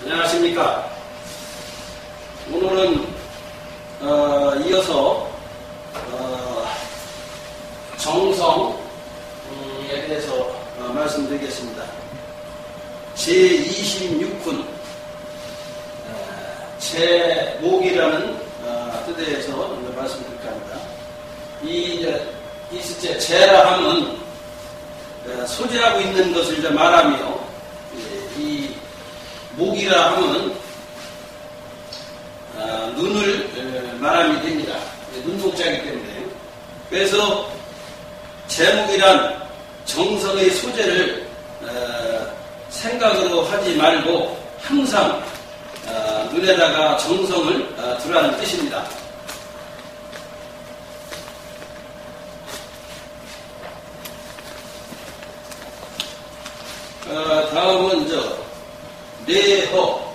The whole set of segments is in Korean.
안녕하십니까. 오늘은 이어서 정성에 대해서 말씀드리겠습니다. 제26군 제목이라는 뜻에서 말씀드릴까 합니다. 이제 제라 하면 소재하고 있는 것을 이제 말하며, 이 목이라 하면 눈을 말함이 됩니다. 눈동자이기 때문에. 그래서 제목이란 정성의 소재를 생각으로 하지 말고 항상 눈에다가 정성을 두라는 뜻입니다. 다음은 내허.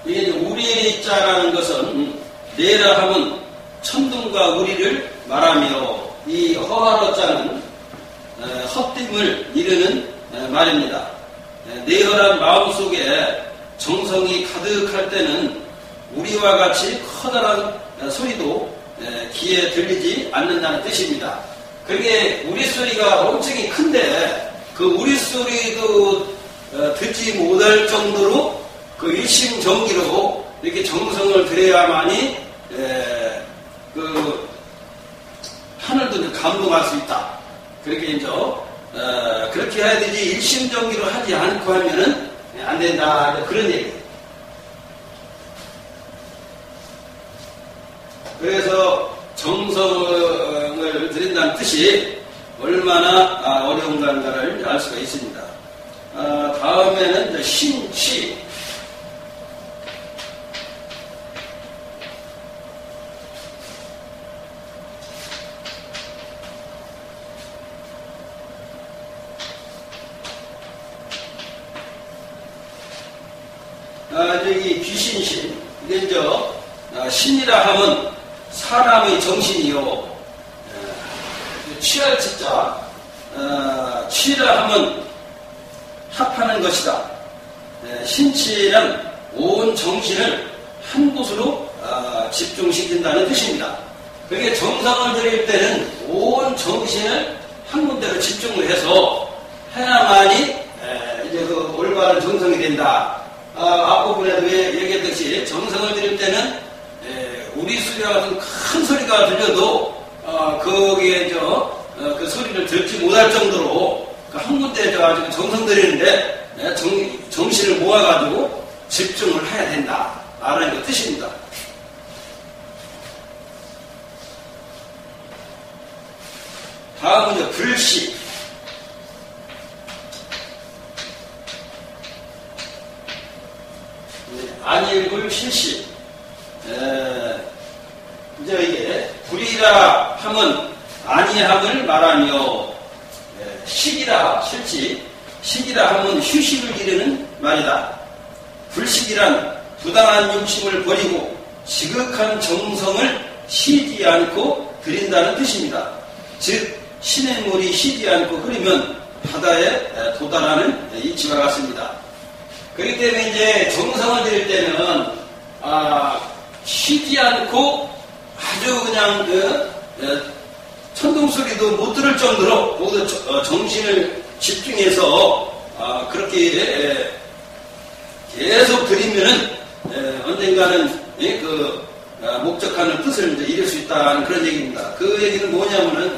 이게 우리의 자라는 것은 내라 하면 천둥과 우리를 말하며, 이 허하러 자는 헛됨을 이르는 말입니다. 내허란 마음속에 정성이 가득할 때는 우리와 같이 커다란 소리도 귀에 들리지 않는다는 뜻입니다. 그게 우리 소리가 엄청 큰데 그 우리 소리도 듣지 못할 정도로 그 일심정기로 이렇게 정성을 들여야만이 그 하늘도 감동할 수 있다. 그렇게 이제 그렇게 해야 되지, 일심정기로 하지 않고 하면은 안 된다, 그런 얘기예요. 그래서 정성을 드린다는 뜻이 얼마나 어려운가를 알 수가 있습니다. 다음에는 신취. 여기 귀신신. 이게 신이라 하면 사람의 정신이요. 취할 치자. 취라 하면 합하는 것이다. 신취는 온 정신을 한 곳으로 집중시킨다는 뜻입니다. 그게 정성을 들일 때는 온 정신을 한 군데로 집중을 해서 해야만이 이제 그 올바른 정성이 된다. 앞부분에도 얘기했듯이 정성을 들일 때는 우리 소리와 같은 큰 소리가 들려도 거기에 그 소리를 듣지 못할 정도로 한 군데에 아주 정성 들이는데 정신을 모아가지고 집중을 해야 된다. 라는 그 뜻입니다. 다음은 불시. 안일불 실시. 이제 이게 불이라 하면 아니함을 말하며, 식이라 실지, 식이라 하면 휴식을 이르는 말이다. 불식이란 부당한 욕심을 버리고 지극한 정성을 쉬지 않고 드린다는 뜻입니다. 즉 신의 물이 쉬지 않고 흐르면 바다에 도달하는 이치와 같습니다. 그렇기 때문에 이제 정성을 드릴 때는 쉬지 않고 아주 그냥 천둥 소리도 못 들을 정도로 모두 정신을 집중해서 그렇게 계속 드리면은 언젠가는 그 목적하는 뜻을 이제 이룰 수 있다는 그런 얘기입니다. 그 얘기는 뭐냐면은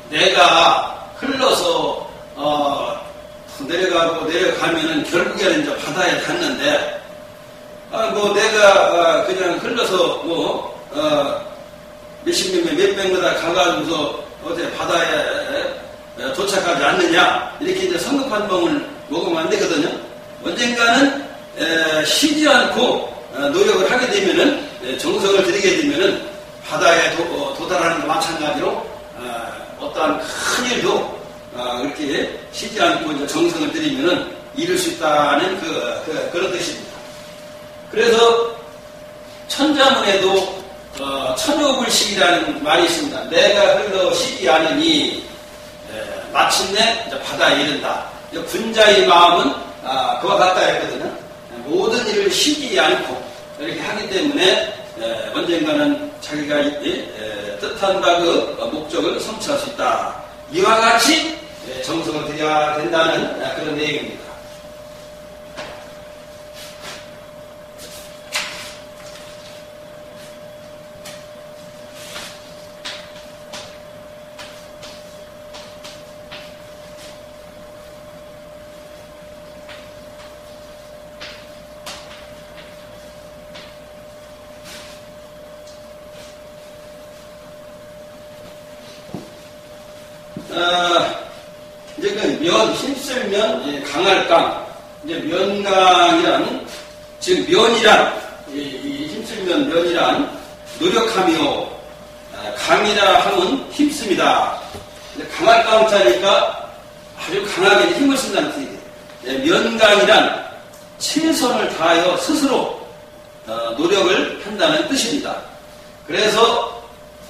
내가 흘러서 내려가면은 결국에는 이제 바다에 닿는데, 내가 그냥 흘러서 몇십 미터 가가지고서 어제 바다에 도착하지 않느냐, 이렇게 이제 성급한 먹으면 안 되거든요. 언젠가는 쉬지 않고 노력을 하게 되면은, 정성을 들이게 되면은 바다에 도달하는 것과 마찬가지로 어떠한 큰 일도 이렇게 쉬지 않고 이제 정성을 들이면은 이룰 수 있다는 그런 뜻입니다. 그래서 천자문에도 천효불식이라는 말이 있습니다. 내가 흘러 쉬지 않으니 마침내 이제 바다에 이른다. 군자의 마음은 그와 같다 했거든요. 모든 일을 쉬지 않고 이렇게 하기 때문에 언젠가는 자기가 뜻한 바 그 목적을 성취할 수 있다. 이와 같이 정성을 들여야 된다는 그런 내용입니다. 이제 그 힘쓸면 강할 강, 이제 면강이란, 즉 면이란, 이 힘쓸면 면이란 노력하며, 강이라 하면 힘씁니다. 강할 강자니까 아주 강하게 힘을 쓴다는 뜻이에요. 면강이란 최선을 다하여 스스로 노력을 한다는 뜻입니다. 그래서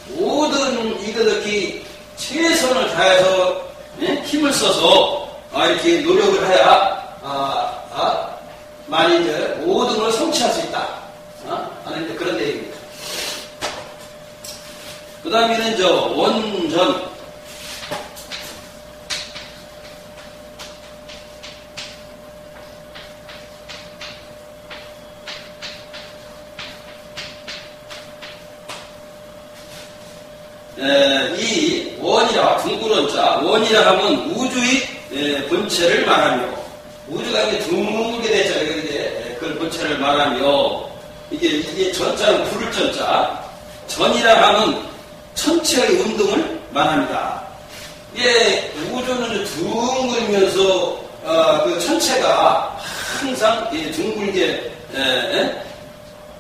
모든 이들이 최선을 다해서 힘을 써서 이렇게 노력을 해야 많이 이제 모든 걸 성취할 수 있다 하는 그런 내용입니다. 그 다음에는 이제 원전. 이 원이라 둥그런자, 원이라 하면 우주의 본체를 말하며, 우주가 이제 둥글게 됐잖아요. 그걸 본체를 말하며, 이게 전자는 부를 전자, 전이라 하면 천체의 운동을 말합니다. 이게 우주는 둥글면서 그 천체가 항상 둥글게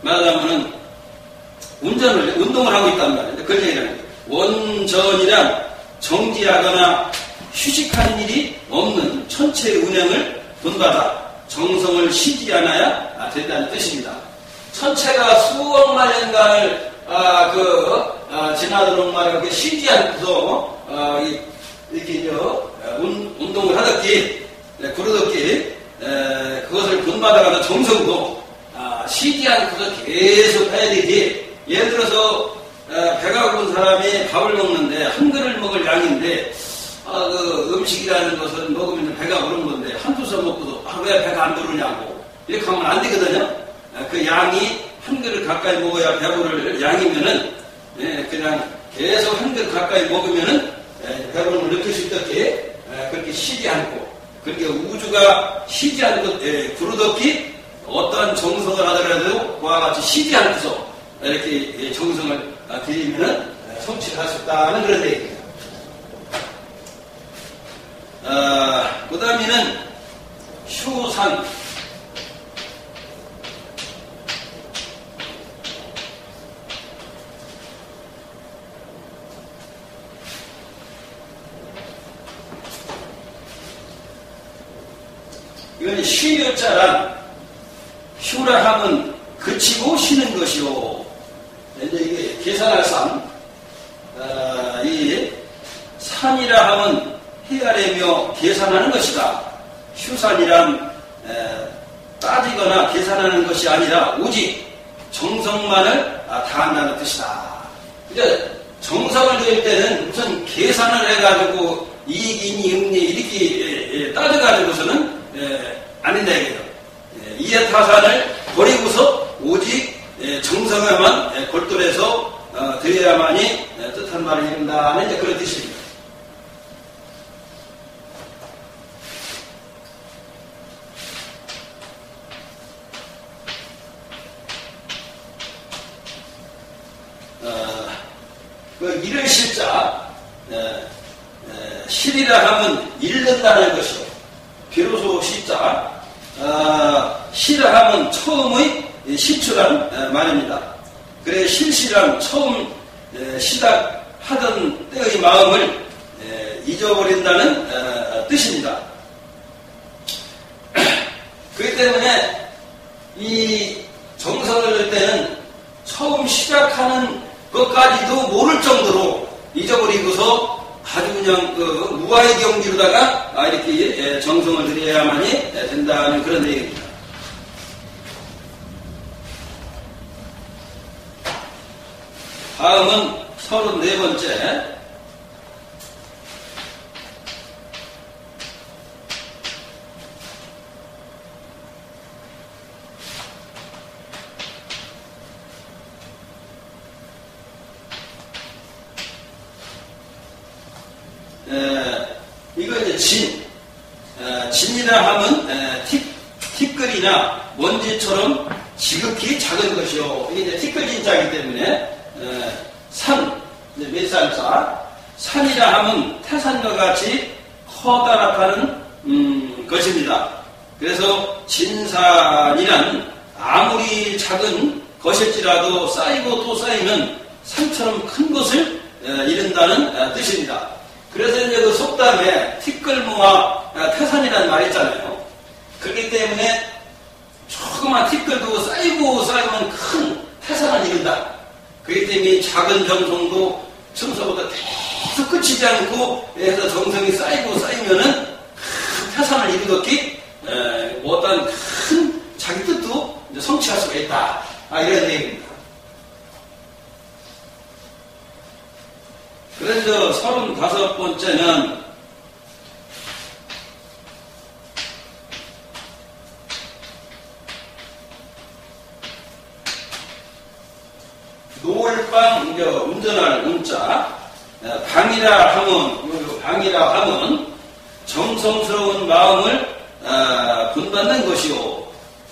말하자면은 운동을 하고 있단 말이에요. 그런 얘기를 합니다. 원전이란 정지하거나 휴식하는 일이 없는 천체의 운행을 본받아 정성을 쉬지 않아야 된다는 뜻입니다. 천체가 수억만 년간을 지나도록 말하고 쉬지 않고서 이렇게 운동을 하듯이 그러듯이 그것을 본받아가는 정성도 쉬지 않고서 계속 해야 되지. 예를 들어서 배가 고픈 사람이 밥을 먹는데 한 그릇 먹을 양인데 그 음식이라는 것은 먹으면 배가 부른 건데 한두 번 먹고도 왜 배가 안 부르냐고 이렇게 하면 안 되거든요. 그 양이 한 그릇 가까이 먹어야 배부를 양이면은 그냥 계속 한 그릇 가까이 먹으면은 배부름을 느낄 수 있듯이 그렇게 쉬지 않고 그렇게 우주가 쉬지 않고 구르듯이 어떠한 정성을 하더라도 그와 같이 쉬지 않고서 이렇게 정성을 들이면은 성취를 할 수 있다는 그런 얘기입니다. 그 다음에는 휴산. 이건 쉬유자란 휴라 하면 그치고 쉬는 것이요. 이제 이게 계산할 산, 이 산이라 하면 헤아리며 계산하는 것이다. 휴산이란 따지거나 계산하는 것이 아니라 오직 정성만을 다한다는 뜻이다. 이제 정성을 들일 때는 우선 계산을 해가지고 이익이니 음니 이렇게 따져가지고서는 안 된다 이거예요. 이해타산을 버리고서 오직 정성에만 골똘해서 드려야만이 뜻한 말을 이룬다는 이제 그런 뜻입니다. 그 일을 실자 실이라 하면 잃는다는 것이요. 비로소 시자 시라 하면 처음의 시추란 말입니다. 그래 실시란 처음 시작하던 때의 마음을 잊어버린다는 뜻입니다. 그렇기 때문에 이 정성을 넣을 때는 처음 시작하는 것까지도 모를 정도로 잊어버리고서 아주 그냥 그 무아의 경지로다가 이렇게 정성을 들여야만이 된다는 그런 얘기입니다. 다음은 34번째. 이거 이제 진이라 하면 티끌이나 먼지처럼 지극히 작은 것이요. 이게 이제 티끌 진자이기 때문에 산, 몇살사 산이라 하면 태산과 같이 커다랗다는 것입니다. 그래서 진산이란 아무리 작은 것일지라도 쌓이고 또 쌓이면 산처럼 큰 것을 이룬다는 뜻입니다. 그래서 이제 그 속담에 티끌모아 태산이라는 말이 있잖아요. 그렇기 때문에 조그만 티끌도 쌓이고 쌓이면 큰 태산을 이룬다. 그렇기 때문에 작은 정성도 청소보다 계속 그치지 않고 해서 정성이 쌓이고 쌓이면은 큰 태산을 이루었기 어떤 큰 자기 뜻도 이제 성취할 수가 있다. 이런 얘기입니다. 그래서 35번째는 노을방 운전할 운자 방이라 하면 정성스러운 마음을 본받는 것이요.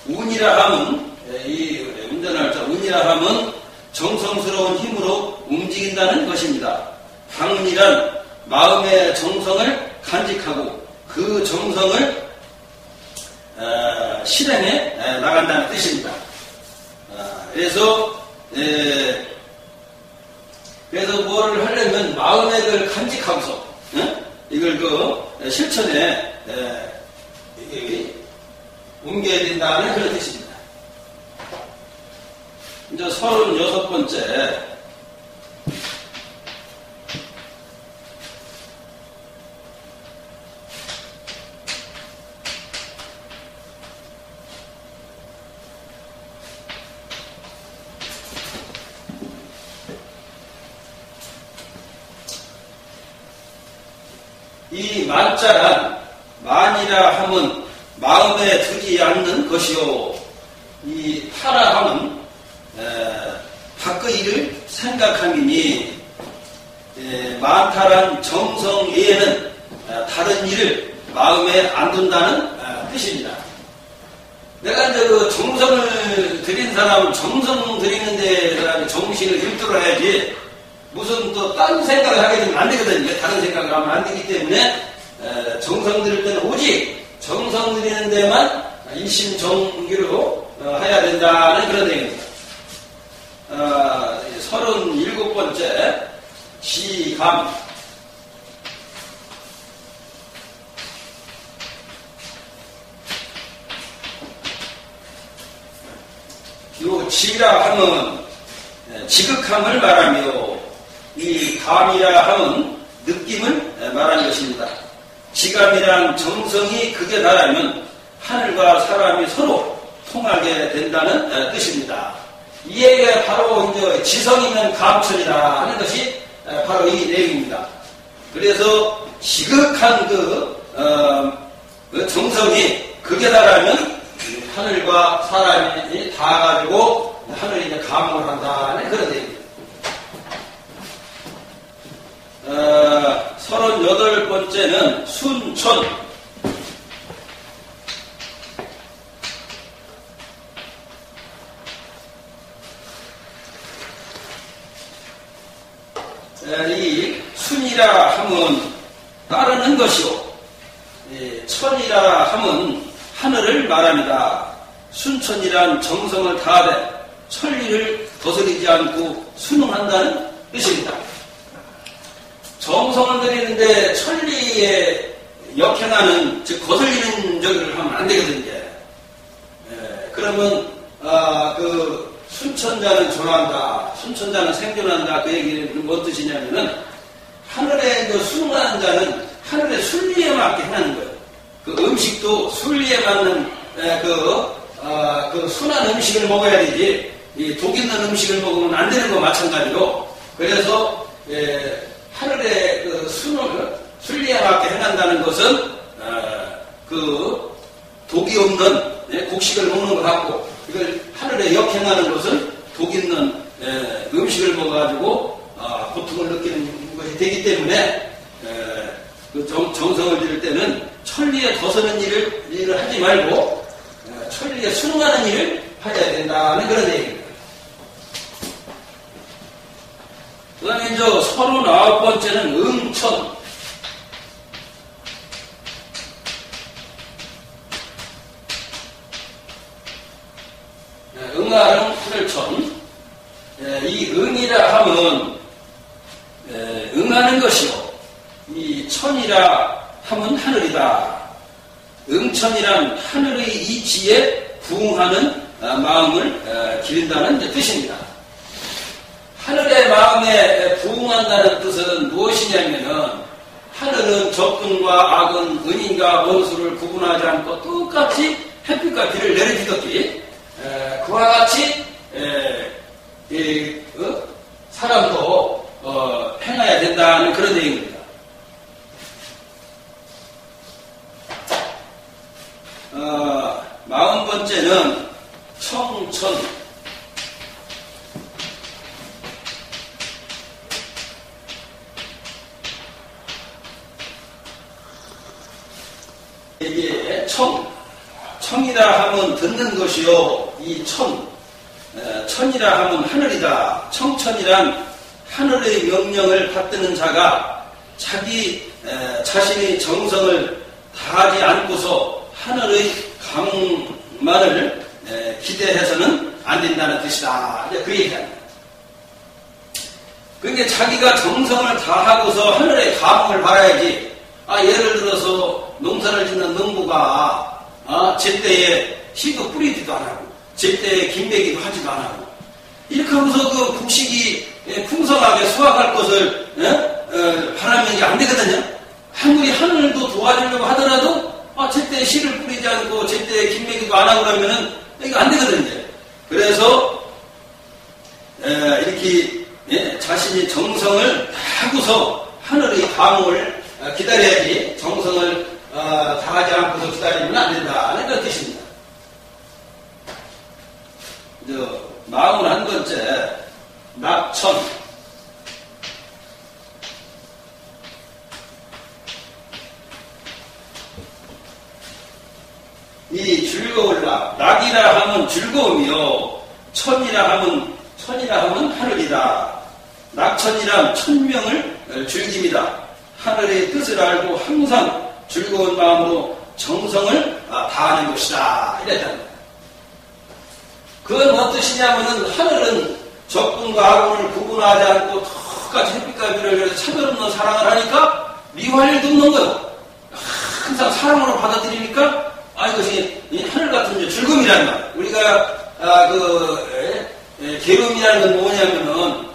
운이라 하면 이 운전할 자 운이라 하면 정성스러운 힘으로 움직인다는 것입니다. 방이란 마음의 정성을 간직하고 그 정성을 실행해 나간다는 뜻입니다. 그래서 뭐를 하려면 마음의 걸 간직하고서 이걸 실천에 옮겨야 된다는 그런 뜻입니다. 이제 36번째 이 만자란 만이라 하면 마음에 들지 않는 것이요. 이 하라 하면 밖의 일을 생각함이니 많다란 정성 외에는 다른 일을 마음에 안 둔다는 뜻입니다. 내가 이제 그 정성을 들인 사람은 정성 들이는데 정신을 힘들어야지 무슨 또 딴 생각을 하게 되면 안 되거든요. 다른 생각을 하면 안 되기 때문에 정성 들일 때는 오직 정성 들이는 데만 일심정기로 해야 된다는 그런 얘기입니다. 37번째 지감. 요 지라 하면 지극함을 말하며 이 감이라 하면 느낌을 말하는 것입니다. 지감이란 정성이 극에 달하면 하늘과 사람이 서로 통하게 된다는 뜻입니다. 이 얘기가 바로 이제 지성이면 감천이다 하는 것이 바로 이 내용입니다. 그래서 지극한 그 정성이 극에 달하면 하늘과 사람이 닿아가지고 하늘이 이제 감옥을 한다는 그런 얘기입니다. 38번째는 순천. 이 순이라 하면 따르는 것이요. 천이라 하면 하늘을 말합니다. 순천이란 정성을 다하되 천리를 거스르지 않고 순응한다는 뜻입니다. 정성을 들이는데 천리에 역행하는, 즉 거슬리는 저기를 하면 안 되거든요. 그러면 순천자는 존한다, 순천자는 생존한다. 그 얘기는 뭔 뜻이냐면은 하늘에 그 순응하는 자는 하늘의 순리에 맞게 하는 거예요. 그 음식도 순리에 맞는 그 순한 음식을 먹어야 되지, 이 독 있는 음식을 먹으면 안 되는 거 마찬가지로. 그래서 하늘의 그 순리에 맞게 해난다는 것은 그 독이 없는 곡식을 먹는 것 같고, 이걸 하늘에 역행하는 것은 독 있는 음식을 먹어가지고 고통을 느끼는 것이 되기 때문에 그 정성을 들일 때는 천리에 거스는 일을 하지 말고 천리에 순응하는 일을 해야 된다는 그런 얘기입니다. 그 다음에 이제 39번째는 응천. 응하는 하늘천. 이 응이라 하면 응하는 것이요, 이 천이라 하면 하늘이다. 응천이란 하늘의 이치에 부응하는 마음을 기른다는 뜻입니다. 하늘의 마음에 부응한다는 뜻은 무엇이냐면은, 하늘은 적군과 악은, 은인과 원수를 구분하지 않고 똑같이 햇빛과 비를 내려주듯이 그와 같이 사람도 행해야 된다는 그런 얘기입니다. 40번째는 청천. 이게 청이라 하면 듣는 것이요, 이 천이라 하면 하늘이다. 청천이란 하늘의 명령을 받드는 자가 자기 자신의 정성을 다하지 않고서 하늘의 감만을 기대해서는 안 된다는 뜻이다. 이제 그 얘기합니다. 그러니까 자기가 정성을 다하고서 하늘의 감을 바라야지. 예를 들어서 농사를 짓는 농부가 제때에 씨도 뿌리지도 안 하고 제때에 김매기도 하지도 안 하고, 이렇게 하면서 그 곡식이 풍성하게 수확할 것을 바라면 이게 안 되거든요. 아무리 하늘도 도와주려고 하더라도 제때에 씨를 뿌리지 않고 제때에 김매기도 안 하고 그러면은 이거 안 되거든요. 그래서 이렇게 자신이 정성을 다하고서 하늘의 감을 기다려야지, 정성을 다하지 않고서 기다리면 안 된다는 그런 뜻입니다. 41번째, 낙천. 이 즐거울 낙이라 하면 즐거움이요, 천이라 하면 하늘이다. 낙천이란 천명을 즐깁니다. 하늘의 뜻을 알고 항상 즐거운 마음으로 정성을 다하는 것이다. 이랬답니다. 그건 무슨 뜻이냐면은, 하늘은 적군과 악군을 구분하지 않고 똑같이 햇빛과 비를 차별 없는 사랑을 하니까 미워할 일도 없는 거예요. 항상 사랑으로 받아들이니까 이것이 하늘 같은 즐거움이라는 말. 우리가 괴로움이라는 건 뭐냐면은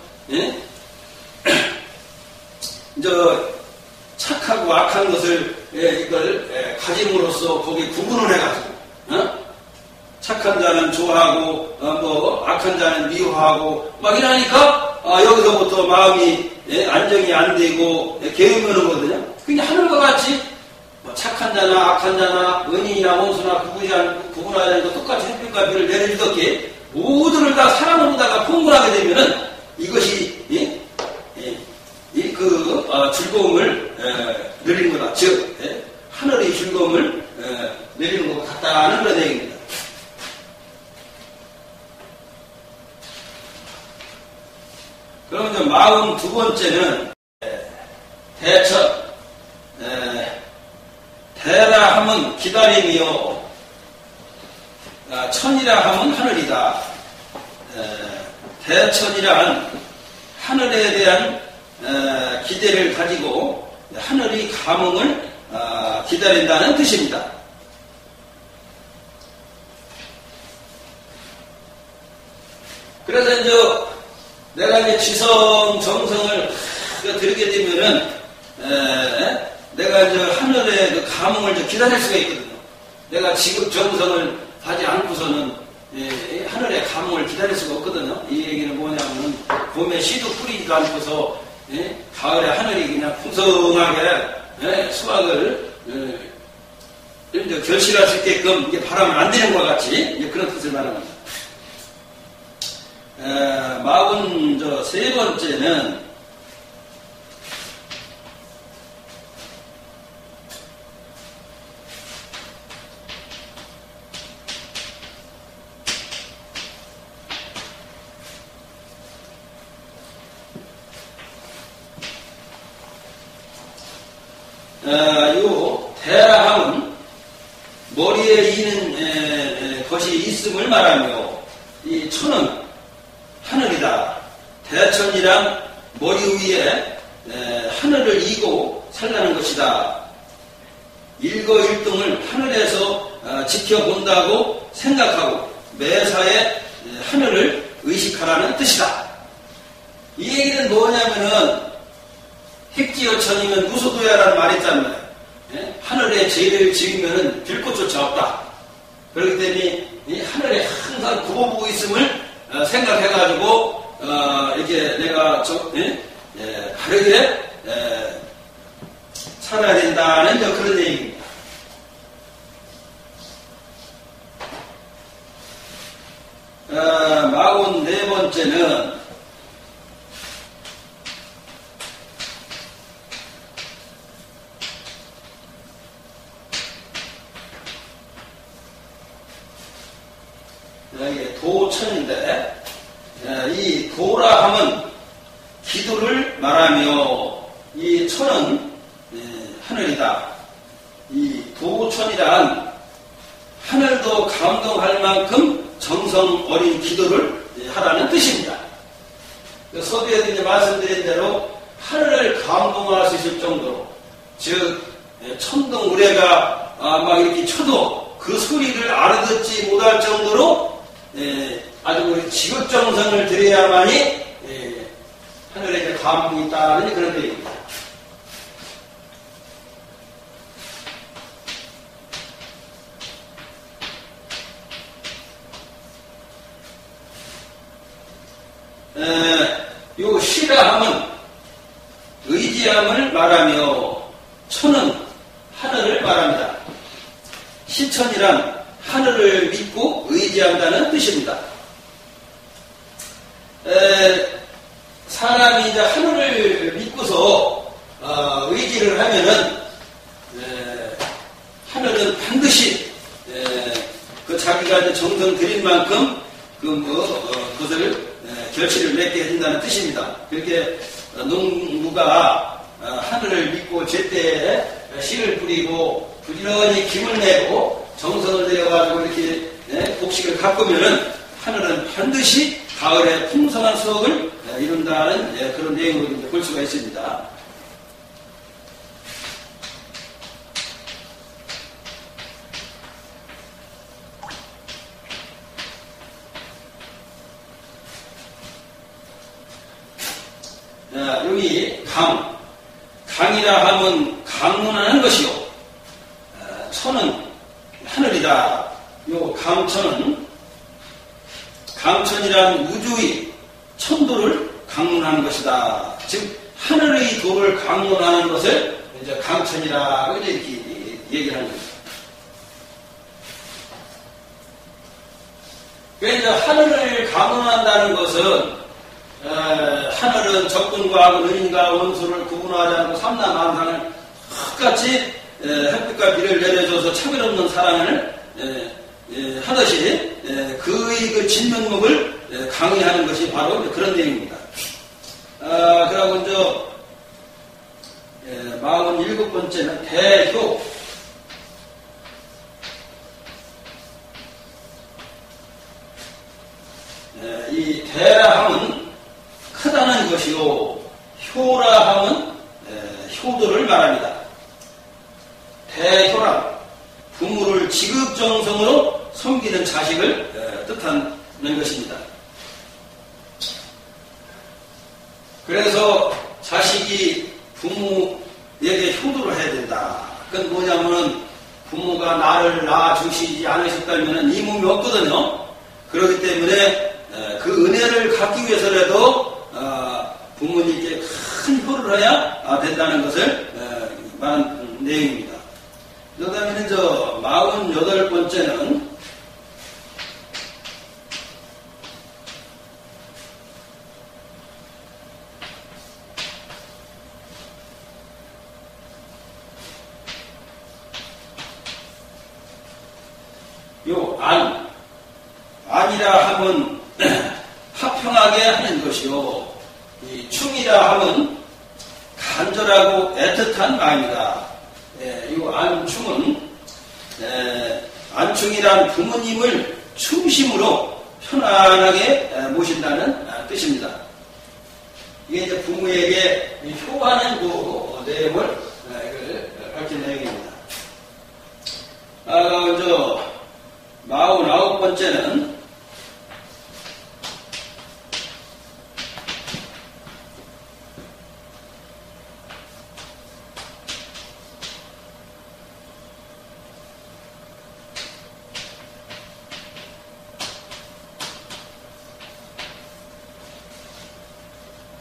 착하고 악한 것을 이걸 가짐으로써 거기에 구분을 해가지고 착한 자는 좋아하고 악한 자는 미워하고 막 이러니까 여기서부터 마음이 안정이 안 되고 괴로움이 오는 거거든요. 그러니까 하늘과 같이 착한 자나 악한 자나 은인이나 원수나 구분하지 않고 똑같이 햇빛과 비를 내려주듯이 모두를 다 사랑으로다가 풍부하게 되면은 이것이 즐거움을 누리는 거다. 즉 하늘의 즐거움을 누리는 것 같다는 그런 얘기입니다. 그럼 이제 42번째는 대천. 대라 하면 기다림이요, 천이라 하면 하늘이다. 대천이란 하늘에 대한 기대를 가지고 하늘의 감흥을 기다린다는 뜻입니다. 그래서 이제 내가 이제 지성 정성을 들게 되면은 내가 이제 하늘의 그 감흥을 좀 기다릴 수가 있거든요. 내가 지극 정성을 하지 않고서는 하늘의 감흥을 기다릴 수가 없거든요. 이 얘기는 뭐냐면은 봄에 씨도 뿌리지도 않고서 가을에 하늘이 그냥 풍성하게 수확을 이제 결실할 수 있게끔 이게 바람을 안 되는 것과 같이 그런 뜻을 말합니다. 43번째는 요 대라함은 머리에 이는 것이 있음을 말하며 이 천은 하늘이다. 대천이란 머리 위에 하늘을 이고 살라는 것이다. 일거일등을 하늘에서 지켜본다고 생각하고 매사에 하늘을 의식하라는 뜻이다. 이 얘기는 뭐냐면은 핵지어천이면 무소도야라는 말이 있잖아요. 하늘에 죄를 지으면 될 것조차 없다. 그렇기 때문에 이 하늘에 항상 굽어보고 있음을 생각해가지고 이렇게 내가 바르게 살아야 된다는 그런 얘기입니다. 44번째는 도천인데 이 도라 함은 기도를 말하며 이 천은 하늘이다. 이 도천이란 하늘도 감동할 만큼 정성 어린 기도를 하라는 뜻입니다. 서두에도 이제 말씀드린 대로 하늘을 감동할 수 있을 정도로 즉 천둥 우레가 막 이렇게 쳐도 그 소리를 알아듣지 못할 정도로 아주 지극정성을 들여야만이 하늘에 감동이 있다는 그런 얘기입니다. 요 시라함은 의지함을 말하며 천은 하늘을 말합니다. 시천이란 하늘을 믿고 의지한다는 뜻입니다. 사람이 이제 하늘을 믿고서 의지를 하면은 하늘은 반드시 그 자기가 이제 정성 들인 만큼 그것을 결실을 맺게 해준다는 뜻입니다. 그렇게 농부가 하늘을 믿고 제때에 씨를 뿌리고 부지런히 김을 내고 정성을 들여가지고 이렇게 복식을 가꾸면은 하늘은 반드시 가을에 풍성한 수확을 이룬다는 그런 내용으로 볼 수가 있습니다. 여기 강이라 하면 강문하는 것이요. 천은 하늘이다. 요 강천이란 우주의 천도를 강문하는 것이다. 즉 하늘의 도를 강문하는 것을 이제 강천이라고 이렇게 얘기를 하는 겁니다. 그러니까 이제 하늘을 강문한다는 것은 하늘은 적군과 은인과 원수를 구분하지 않고 삼라만상을 똑같이 햇빛과 비를 내려줘서 차별 없는 사랑을 하듯이 그의 그 진면목을 강의하는 것이 바로 그런 내용입니다. 그러고 이제 47번째는 대효. 이 대라 함은 크다는 것이요, 효라 함은 효도를 말합니다. 대효란 부모를 지극정성으로 섬기는 자식을 뜻하는 것입니다. 그래서 자식이 부모에게 효도를 해야 된다. 그건 뭐냐면은 부모가 나를 낳아주시지 않으셨다면 이 몸이 없거든요. 그렇기 때문에 그 은혜를 갖기 위해서라도 부모님께 큰 효를 해야 된다는 것을 말한 내용입니다. 그 다음에 48번째는 안이라 하면 합평하게 하는 것이요. 이 충이라 하면 간절하고 애틋한 마음이다. 이 안충은 안충이란 부모님을 중심으로 편안하게 모신다는 뜻입니다. 이게 이제 부모에게 효하는 그 내용을 밝힌 내용입니다. 49번째는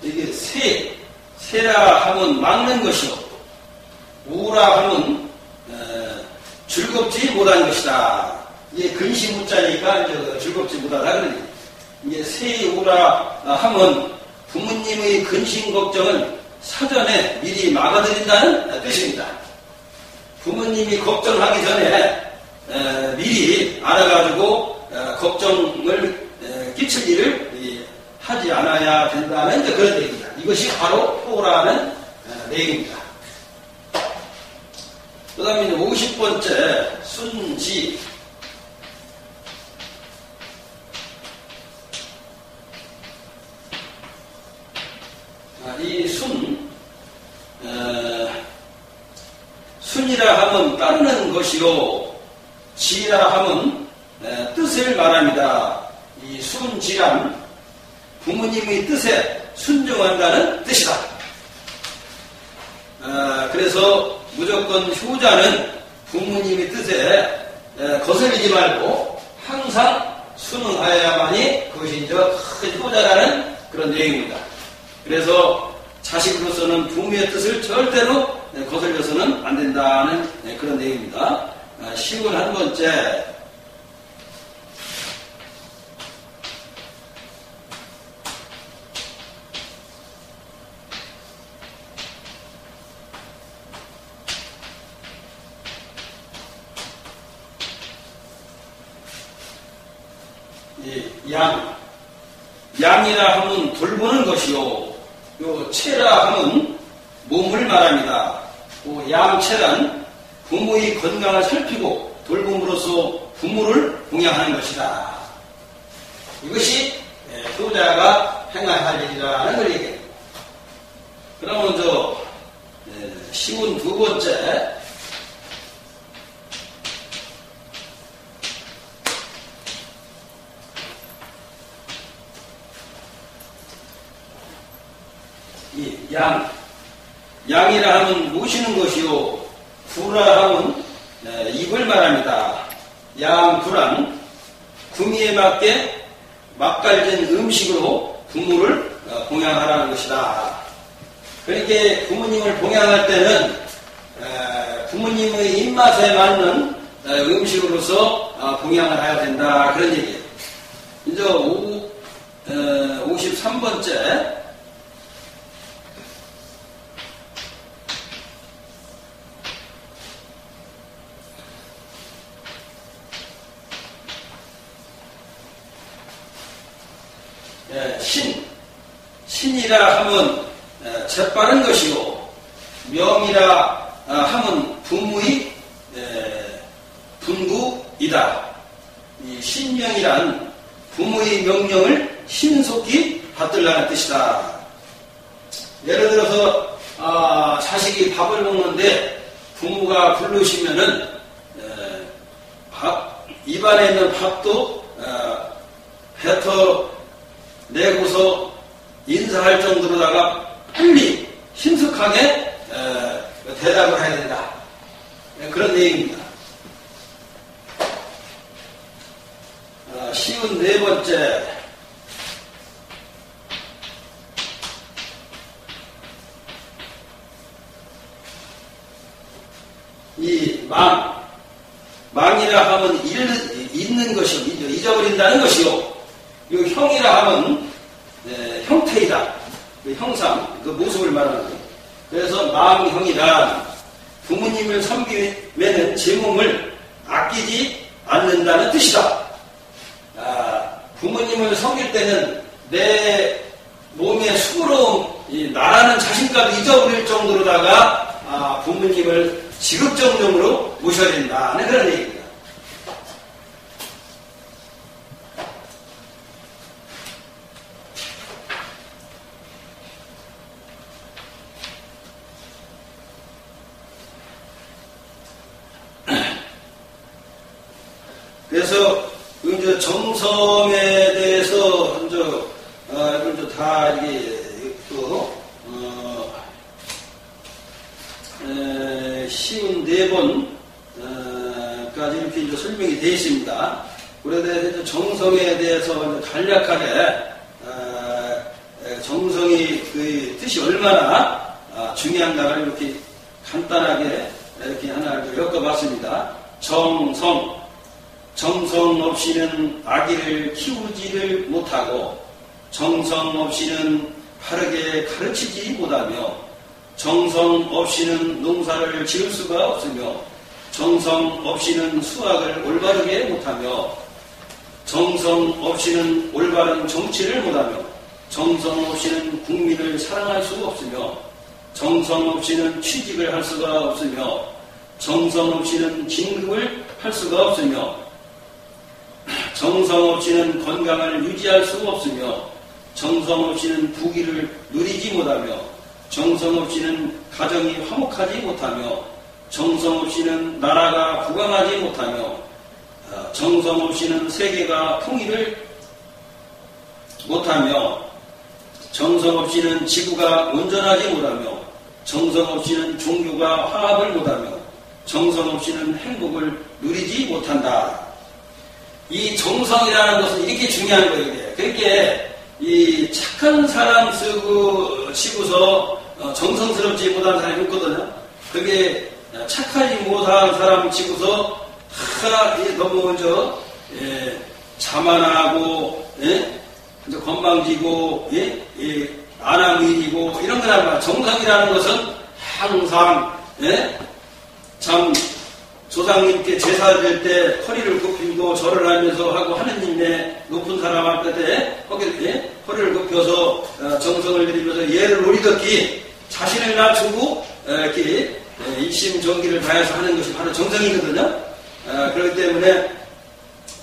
이게 세라 하면 막는 것이요, 우라 하면 즐겁지 못한 것이다. 이게 근시무자니까 즐겁지 못하다 그러니 이게 세우라 하면 부모님의 근심 걱정을 사전에 미리 막아드린다는 뜻입니다. 부모님이 걱정하기 전에 미리 알아가지고 걱정을 끼칠 일을 하지 않아야 된다는 그런 얘기입니다. 이것이 바로 효라는 내용입니다. 그 다음에 50번째 순지. 이 순이라 하면 따르는 것이요, 지라 하면 뜻을 말합니다. 이 순지란 부모님의 뜻에 순종한다는 뜻이다. 그래서 무조건 효자는 부모님의 뜻에 거슬리지 말고 항상 순응하여야만이 그것이 큰 효자라는 그런 내용입니다. 그래서 자식으로서는 부모의 뜻을 절대로 거슬려서는 안 된다는 그런 내용입니다. 51번째 양이라 하면 돌보는 것이요, 요 체라 하면 몸을 말합니다. 양체란 부모의 건강을 살피고 돌봄으로써 부모를 봉양하는 것이다. 이것이 효자가 행해야 할 일이라는 걸 얘기합니다. 그러면 52번째 양이라 하면 모시는 것이요, 구라 하면 입을 말합니다. 양구란 구미에 맞게 맛깔진 음식으로 부모를 봉양하라는 것이다. 그러니까 부모님을 봉양할 때는 부모님의 입맛에 맞는 음식으로서 봉양을 해야 된다, 그런 얘기예요. 이제 53번째 신이라 하면 재빠른 것이요, 명이라 하면 부모의 분부이다. 이 신명이란 부모의 명령을 신속히 받들라는 뜻이다. 예를 들어서 자식이 밥을 먹는데 부모가 부르시면은 입안에 있는 밥도 뱉어 내고서 인사할 정도로다가 빨리 신속하게 대답을 해야 된다. 그런 내용입니다. 쉬운 네 번째, 이 망이라 하면 잊는 것이요, 잊어버린다는 것이요. 이 형이라 하면 형태이다. 그 형상, 그 모습을 말하는 거예요. 그래서 망형이란 부모님을 섬기면은 제 몸을 아끼지 않는다는 뜻이다. 부모님을 섬길 때는 내 몸의 수고로움, 나라는 자신감을 잊어버릴 정도로다가 부모님을 지극정성으로 모셔야 된다는 그런 얘기입니다. 그래서 이제 정성에 대해서 이제 다 이게 쉬운 네 번까지 이렇게 이제 설명이 되어 있습니다. 그래서 정성에 대해서 간략하게 정성이 그 뜻이 얼마나 중요한가를 이렇게 간단하게 이렇게 하나 엮어봤습니다. 정성 없이는 아기를 키우지를 못하고, 정성 없이는 바르게 가르치지 못하며, 정성 없이는 농사를 지을 수가 없으며, 정성 없이는 수학을 올바르게 못하며, 정성 없이는 올바른 정치를 못하며, 정성 없이는 국민을 사랑할 수가 없으며, 정성 없이는 취직을 할 수가 없으며, 정성 없이는 진급을 할 수가 없으며, 정성 없이는 건강을 유지할 수가 없으며, 정성 없이는 부귀를 누리지 못하며, 정성 없이는 가정이 화목하지 못하며, 정성 없이는 나라가 부강하지 못하며, 정성 없이는 세계가 통일을 못하며, 정성 없이는 지구가 온전하지 못하며, 정성 없이는 종교가 화합을 못하며, 정성 없이는 행복을 누리지 못한다. 이 정성이라는 것은 이렇게 중요한 거예요. 그렇게 이 착한 사람 치고서 정성스럽지 못한 사람이 있거든요. 그게 착하지 못한 사람 치고서 너무 자만하고 건방지고 안하무인이고 이런 거란 말이야. 정성이라는 것은 항상 참 조상님께 제사 드릴 때 허리를 굽히고 절을 하면서 하고 하느님의 높은 사람 앞에 허리를 굽혀서 정성을 들이면서 예를 오리듣기 자신을 낮추고 이렇게 일심정기를 다해서 하는 것이 바로 정성이거든요. 그렇기 때문에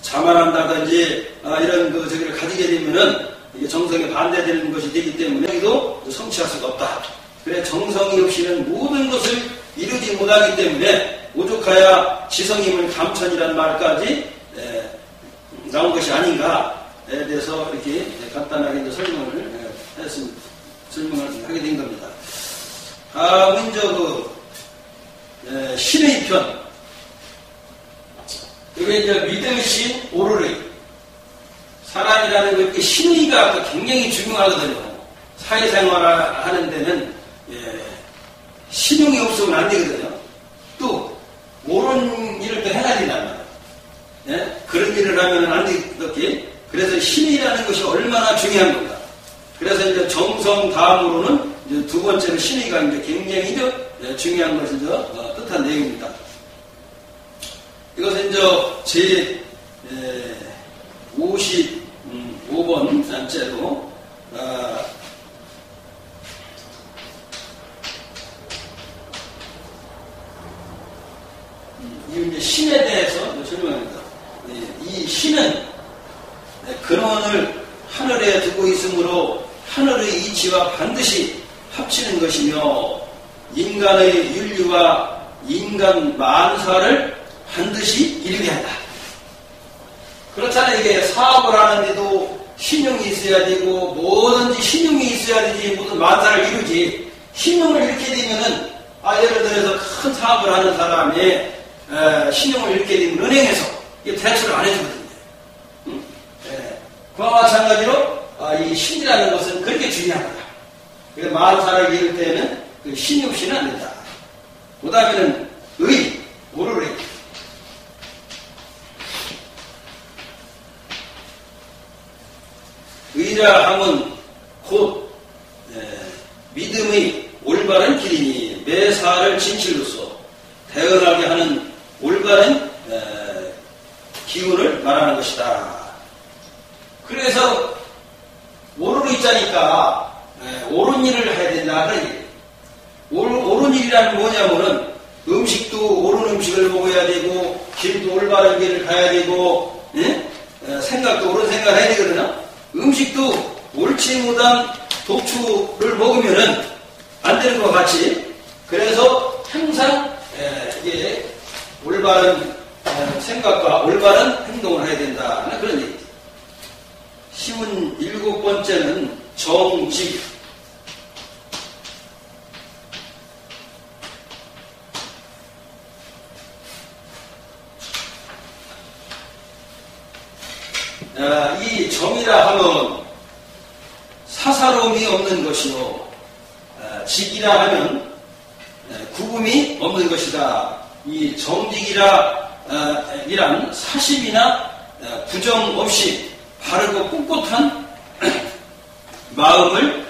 자만한다든지 이런 저기를 가지게 되면은 이게 정성에 반대되는 것이 되기 때문에 여기도 성취할 수가 없다. 그래 정성이 없이는 모든 것을 이루지 못하기 때문에 오죽하야 지성임을 감천이라는 말까지 나온 것이 아닌가에 대해서 이렇게 간단하게 이제 설명을 하게 된 겁니다. 먼저 신의 편. 이게 이제 믿음의 신, 오르르이. 사람이라는 거 이렇게 신의가 굉장히 중요하거든요. 사회생활을 하는 데는 신용이 없으면 안 되거든요. 또 옳은 일을 또 해야 된단 말이에요. 그런 일을 하면 안 되겠지. 그래서 신의라는 것이 얼마나 중요한 건가. 그래서 이제 정성 다음으로는 이제 두 번째로 신의가 이제 굉장히 중요한 것을 뜻한 내용입니다. 이것은 제 55번째로 이 신에 대해서 설명합니다. 이 신은 근원을 하늘에 두고 있으므로 하늘의 이치와 반드시 합치는 것이며 인간의 윤리와 인간 만사를 반드시 이루게 한다. 그렇잖아요. 이게 사업을 하는데도 신용이 있어야 되고 뭐든지 신용이 있어야 되지 무슨 만사를 이루지. 신용을 잃게 되면은 예를 들어서 큰 사업을 하는 사람이 신용을 잃게 되면 은행에서 대출을 안 해주거든요. 그와 마찬가지로 이 신이라는 것은 그렇게 중요하다. 그래서 만사를 이룰 때는 그 신이 없이는 안 된다. 그 다음에는 옳을 의. 의라 함은 곧 믿음의 올바른 길이니 매사를 진실로서 대언하게 하는 올바른 기운을 말하는 것이다. 그래서 옳은 의자니까 옳은 일을 해야 된다. 그런 얘기. 옳은 일이라는 뭐냐면은 음식도 옳은 음식을 먹어야 되고 길도 올바른 길을 가야 되고 생각도 옳은 생각을 해야 되거든요. 음식도 옳지 못한 독초를 먹으면은 안 되는 것 같이. 그래서 항상 이게 올바른 생각과 올바른 행동을 해야 된다는 그런 얘기죠. 쉬운 7번째는 정직. 이 정이라 하면 사사로움이 없는 것이요, 직이라 하면 구금이 없는 것이다. 이 정직이란 사심이나 부정 없이 바르고 꿋꿋한 마음을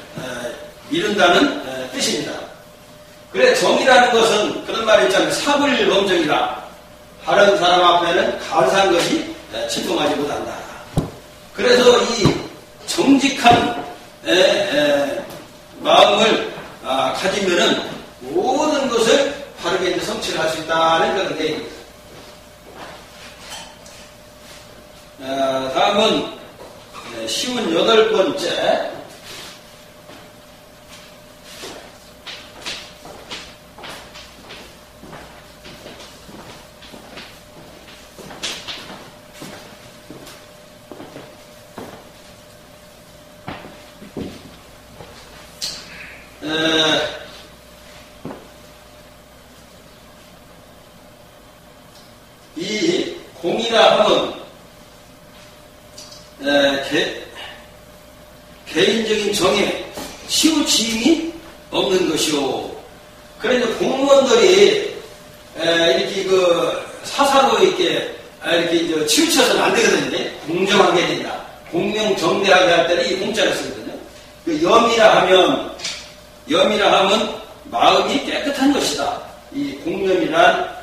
이룬다는 뜻입니다. 그래, 정이라는 것은 그런 말이 있잖아요. 사불범정이라. 다른 사람 앞에는 감사한 것이 침통하지 못한다. 그래서 이 정직한 마음을 가지면은 모든 것을 바르게 성취를 할 수 있다는 그런 얘기입니다. 다음은 쉬운 8번째. 이 공이라 하면 개인적인 정에 치우침이 없는 것이요. 그래서 공무원들이 이렇게 사사로 이렇게 치우쳐서는 안 되거든요. 공정하게 된다. 공명정대하게 할 때는 이 공자를 쓰거든요. 그 염이라 하면 마음이 깨끗한 것이다. 이 공념이란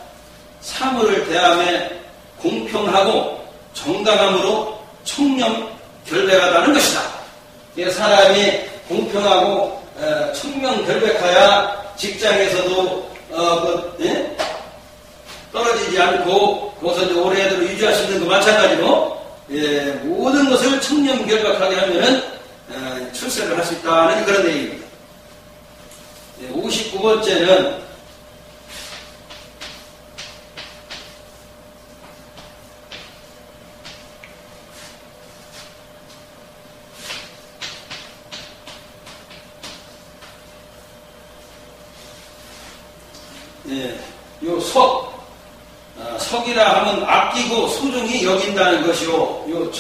사물을 대함에 공평하고 정당함으로 청렴결백하다는 것이다. 사람이 공평하고 청명결백해야 직장에서도 떨어지지 않고 그것을 오래도록 유지할 수 있는 것 마찬가지로 모든 것을 청렴결백하게 하면은 출세를 할 수 있다는 그런 얘기입니다. 59번째는 요 석이라 하면 아끼고 소중히 여긴다는 것이요. 요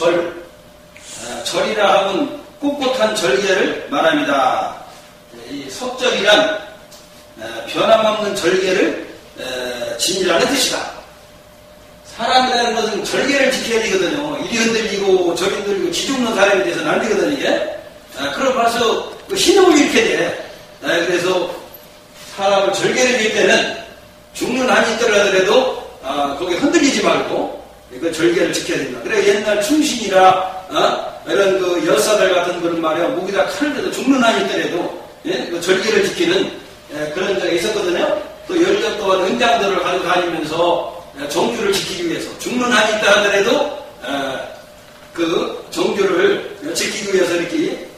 절이라 하면 꿋꿋한 절개를 말합니다. 이 석절이란 변함없는 절개를 지니라는 뜻이다. 사람이라는 것은 절개를 지켜야 되거든요. 이리 흔들리고 저리 흔들리고 기죽는 사람이 돼서는 안 되거든요. 이게. 그럼 벌써 신용을 잃게 돼. 그래서 사람을 절개를 질 때는 죽는 한이 있더라도 거기 흔들리지 말고 그 절개를 지켜야 됩니다. 그래 옛날 충신이라 이런 열사들 같은 그런 말이야 목에다 칼을 대도 죽는 한이 있더라도 그 절개를 지키는 그런 적이 있었거든요. 또 열년 동안 은장들을 가지고 다니면서 정규를 지키기 위해서 죽는 한이 있다 하더라도 그 정규를 지키기 위해서 이렇게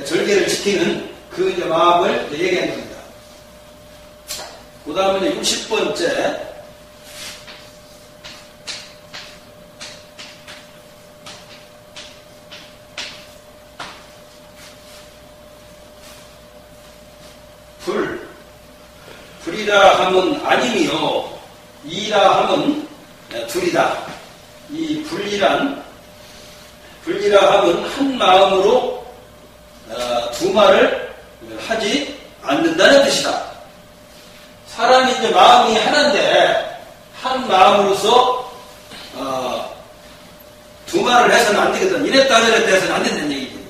절개를 지키는 그 마음을 얘기하는 겁니다. 그 다음에 60번째. 불이라 함은 아님이요 이라 함은 둘이다. 이 불이라 함은 한 마음으로 두 말을 하지 않는다는 뜻이다. 사람이 이제 마음이 하나인데 한 마음으로서 두 말을 해서는 안 되거든. 이랬다 저랬다 해서는 안 된다는 얘기지.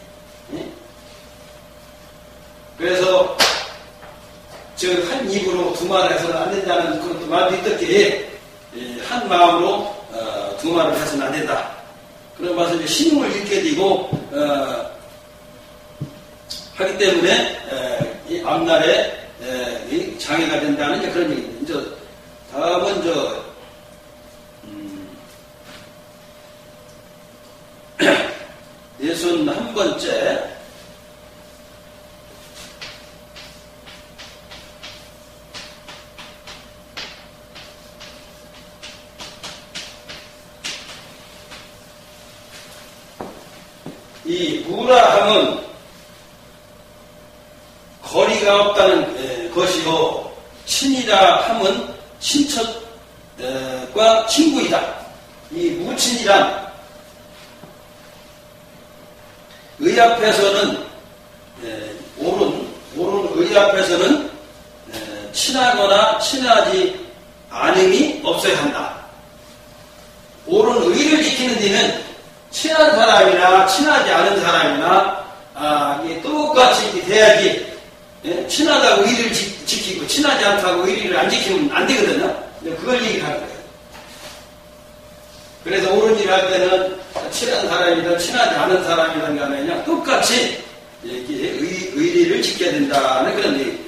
그래서 한 입으로 두 말을 해서는 안 된다는 그것도 말도 있듯이 한 마음으로 두 말을 해서는 안 된다. 그런 봐서 이제 신용을 잃게 되고 하기 때문에 이 앞날에 장애가 된다는 이제 그런 얘기입니다. 이제 다음은 61번째 이 무라함은 거리가 없다는 것이요 친이라 함은 친척과 친구이다. 이 무친이란 의 앞에서는 옳은 의 앞에서는 친하거나 친하지 않음이 없어야 한다. 옳은 의를 지키는 데는 친한 사람이나 친하지 않은 사람이나 이게 똑같이 돼야지. 친하다고 의리를 지키고 친하지 않다고 의리를 안 지키면 안 되거든요. 그걸 얘기하는 거예요. 그래서 옳은 일을 할 때는 친한 사람이든 친하지 않은 사람이든 간에 그냥 똑같이 이렇게 의리를 지켜야 된다는 그런 얘기입니다.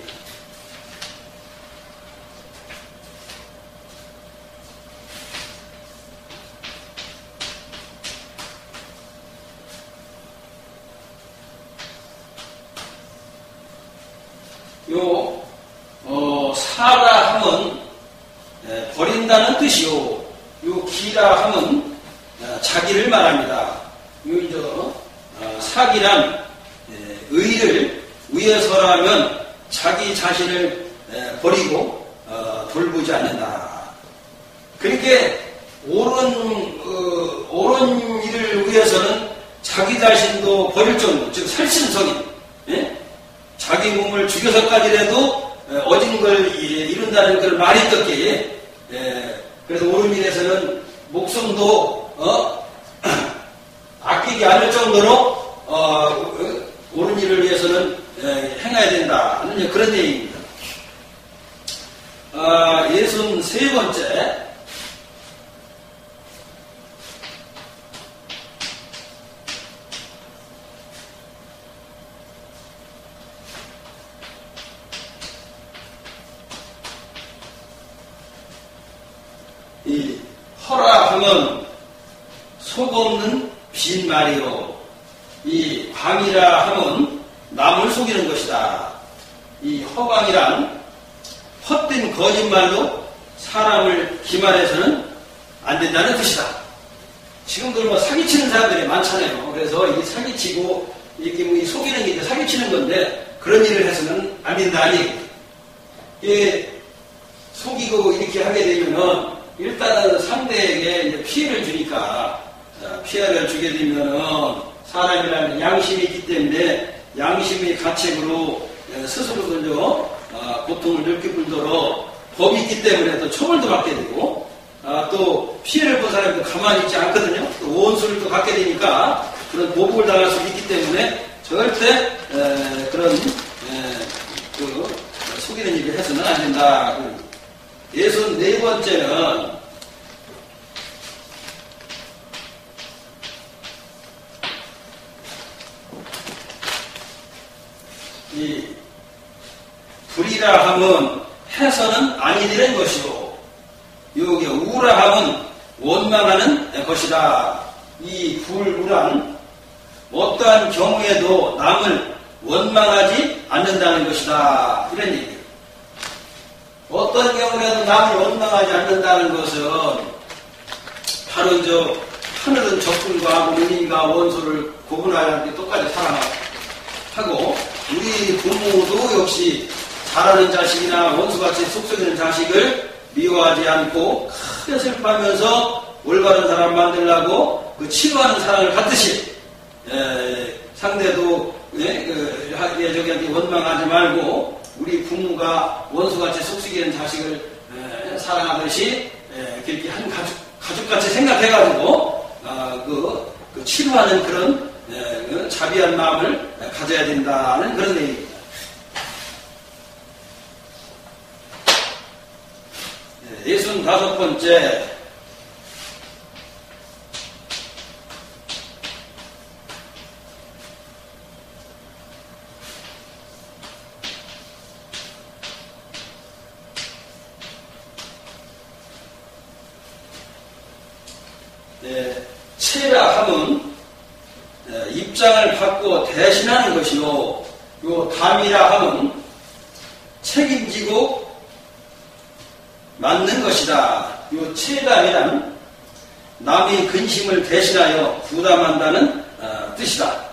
사라 함은 버린다는 뜻이요. 요 기라 함은 자기를 말합니다. 사기란 의를 위해서라면 자기 자신을 버리고 돌보지 않는다. 그러니까 옳은 일을 위해서는 자기 자신도 버릴 정도, 즉 살신성인 자기 몸을 죽여서까지라도 어진 걸 이룬다는 그런 말이 있었기에 그래서 옳은 일에서는 목숨도 아끼지 않을 정도로 옳은 일을 위해서는 행해야 된다는 그런 얘기입니다. 63번째 이 허라 함은 속 없는 빈말이요. 이 광이라 함은 남을 속이는 것이다. 이 허광이란 헛된 거짓말로 사람을 기만해서는 안 된다는 뜻이다. 지금도 뭐 사기치는 사람들이 많잖아요. 그래서 이 사기치고 이렇게 뭐 속이는 게 이제 사기치는 건데 그런 일을 해서는 안 된다니. 속이고 이렇게 하게 되면은 일단은 상대에게 이제 피해를 주니까 피해를 주게 되면은 사람이라는 양심이 있기 때문에 양심의 가책으로 스스로도 고통을 느낄 뿐더러 법이 있기 때문에 또 처벌도 받게 되고 또 피해를 본 사람도 가만히 있지 않거든요. 또 원수를 또 갖게 되니까 그런 보복을 당할 수 있기 때문에 절대 그런 속이는 일을 해서는 안 된다. 64번째는 이 불이라 함은 해서는 아니 되는 것이요. 여기 우라 함은 원망하는 것이다. 이 불우란 어떠한 경우에도 남을 원망하지 않는다는 것이다. 이런 얘기예요. 어떤 경우에도 남을 원망하지 않는다는 것은 바로 하늘은 적군과 문인과 원수를 구분하는 게 똑같이 사랑하고 우리 부모도 역시 잘하는 자식이나 원수같이 속썩이는 자식을 미워하지 않고 크게 슬퍼하면서 올바른 사람 만들려고 그 치료하는 사랑을 갖듯이 상대도 저기한테 원망하지 말고 우리 부모가 원수같이 속썩이는 자식을 사랑하듯이 그렇게 한 가족같이 생각해가지고 그 치료하는 그런 자비한 마음을 가져야 된다는 그런 얘기입니다. 65번째 체라 함은 입장을 받고 대신하는 것이요, 요 담이라 함은 책임지고 맞는 것이다. 요 체담이란 남의 근심을 대신하여 부담한다는 뜻이다.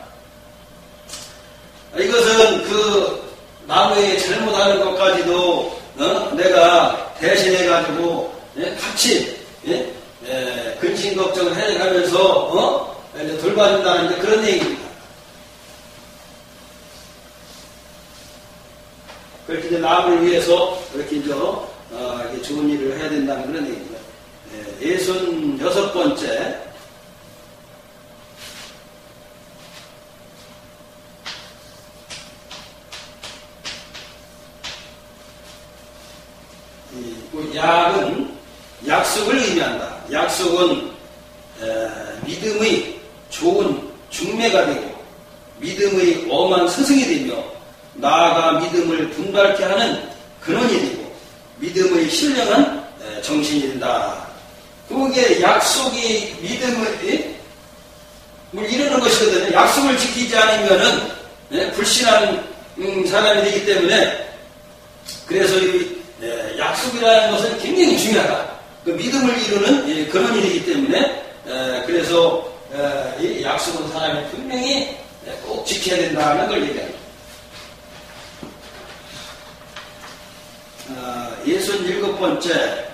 이것은 그 남의 잘못하는 것까지도 내가 대신해가지고 같이 근심 걱정을 해가면서 돌봐준다는 그런 얘기입니다. 그렇게 이제 남을 위해서 이렇게 이제 좋은 일을 해야 된다는 그런 얘기입니다. 66번째 약은 약속을 의미한다. 약속은 믿음의 좋은 중매가 되고 믿음의 엄한 스승이 되며 나아가 믿음을 분발케 하는 근원이 되고 믿음의 신령한 정신이 된다. 그게 약속이 믿음을 이루는 것이거든요. 약속을 지키지 않으면은 불신하는 사람이 되기 때문에 그래서 이 약속이라는 것은 굉장히 중요하다. 그 믿음을 이루는 근원이 되기 때문에 그래서 이 약속은 사람이 분명히 꼭 지켜야 된다는 걸 얘기합니다. 67번째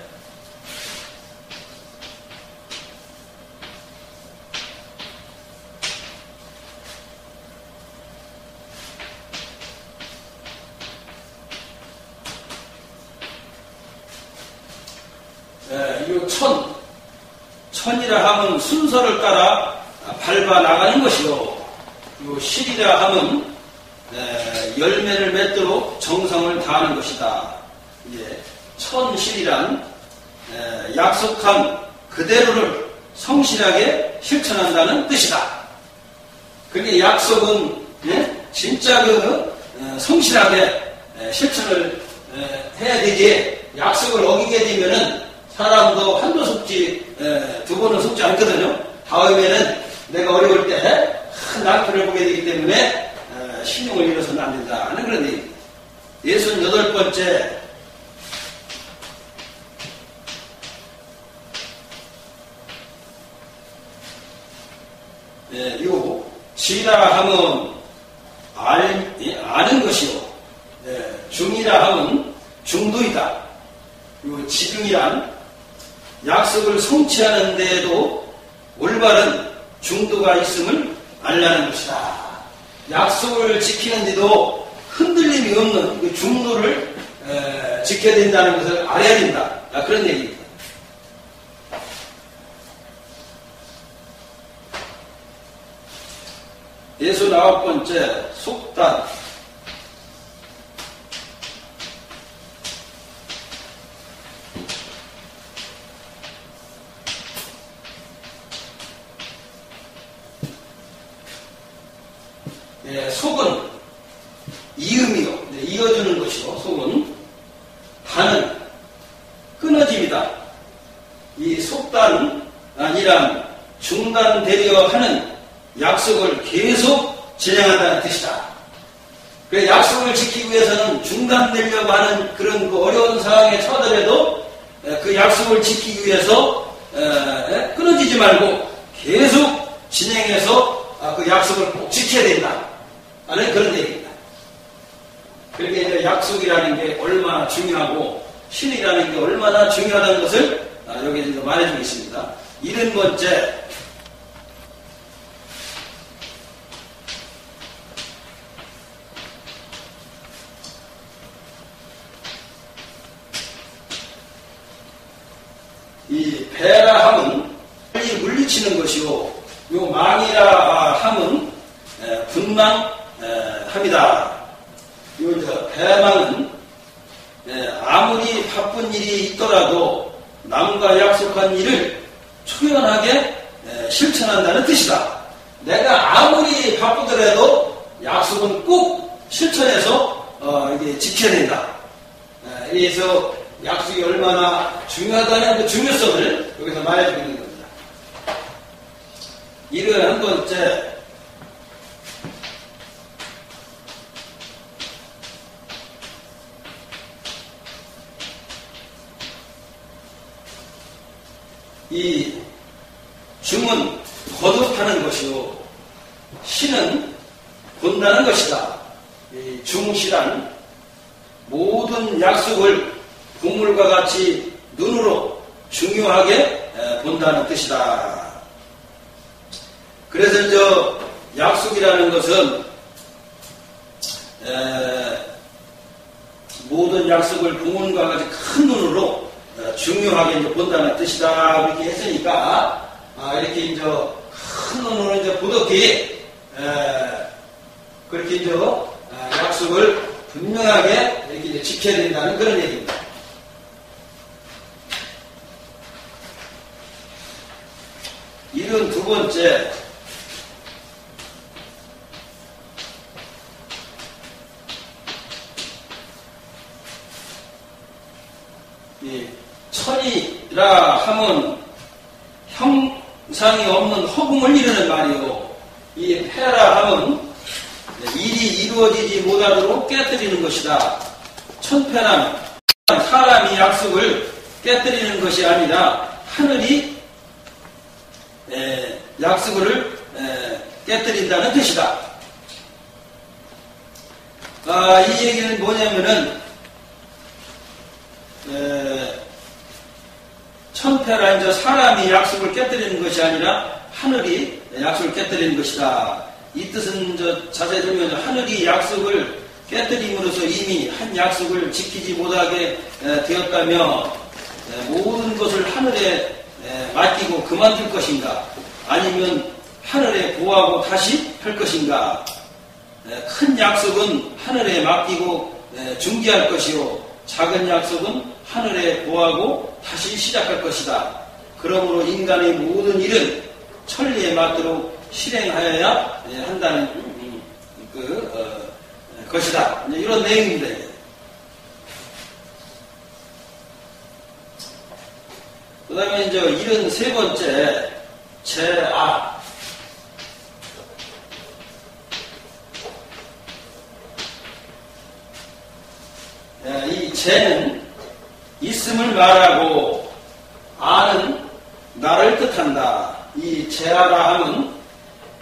이 천이라 함은 순서를 따라 밟아 나가는 것이요, 요 실이라 함은 열매를 맺도록 정성을 다하는 것이다. 천실이란 약속한 그대로를 성실하게 실천한다는 뜻이다. 그게 약속은 진짜 성실하게 실천을 해야 되지, 약속을 어기게 되면은 사람도 한도 속지 두 번은 속지 않거든요. 다음에는 내가 어려울 때 큰 낭패를 보게 되기 때문에 신용을 잃어서는 안 된다는 그런 얘기입니다. 68번째 요 지라 함은 아는 것이요, 중이라 함은 중도이다. 요 지중이란 약속을 성취하는 데에도 올바른 중도가 있음을 알라는 것이다. 약속을 지키는데도 흔들림이 없는 그 중도를 지켜야 된다는 것을 알아야 된다. 그런 얘기입니다. 69번째 속단. 속은 이음이요, 이어주는 것이요. 속은 단은 끊어짐이다. 이 속단이란 중단되려 하는 약속을 계속 진행한다는 뜻이다. 그 약속을 지키기 위해서는 중단되려고 하는 그런 그 어려운 상황에 처하더라도 그 약속을 지키기 위해서 끊어지지 말고 계속 진행해서 그 약속을 꼭 지켜야 된다. 하는 그런 얘기입니다. 그렇게 이제 약속이라는 게 얼마나 중요하고 신이라는 게 얼마나 중요하다는 것을 여기 이제 말해주고 있습니다. 70번째, 이 배라 함은 빨리 물리치는 것이요, 요 망이라 함은 분망합니다. 요 이제 배망은 아무리 바쁜 일이 있더라도 남과 약속한 일을 초연하게 실천한다는 뜻이다. 내가 아무리 바쁘더라도 약속은 꼭 실천해서 이게 지켜야 된다. 그래서 약속이 얼마나 중요하다는 그 중요성을 여기서 말해주고 있는 겁니다. 71번째, 이 중은 거듭하는 것이요, 신은 본다는 것이다. 이 중시란 모든 약속을 국물과 같이 눈으로 중요하게 본다는 뜻이다. 그래서 이제 약속이라는 것은 모든 약속을 국물과 같이 큰 눈으로 중요하게 이제 본다는 뜻이다. 이렇게 했으니까 이렇게 이제 큰 눈으로 이제 보듯이 그렇게 이제 약속을 분명하게 이렇게 이제 지켜야 된다는 그런 얘기입니다. 72번째, 이 천이라 함은 형상이 없는 허공을 이루는 말이요, 이 패라 함은 일이 이루어지지 못하도록 깨뜨리는 것이다. 천패란 사람이 약속을 깨뜨리는 것이 아니라 하늘이 약속을 깨뜨린다는 뜻이다. 이 얘기는 뭐냐면은 천패라 이제 사람이 약속을 깨뜨리는 것이 아니라 하늘이 약속을 깨뜨리는 것이다. 이 뜻은 자세히 들면 하늘이 약속을 깨뜨림으로써 이미 한 약속을 지키지 못하게 되었다며 모든 것을 하늘에 맡기고 그만둘 것인가, 아니면 하늘에 고하고 다시 할 것인가. 큰 약속은 하늘에 맡기고 중지할 것이요, 작은 약속은 하늘에 고하고 다시 시작할 것이다. 그러므로 인간의 모든 일은 천리에 맞도록 실행하여야 한다는 것이다. 이런 내용입니다. 그 다음에 이제 73번째, 제아. 이 제는 있음을 말하고 아는 나를 뜻한다. 이 제아라 함은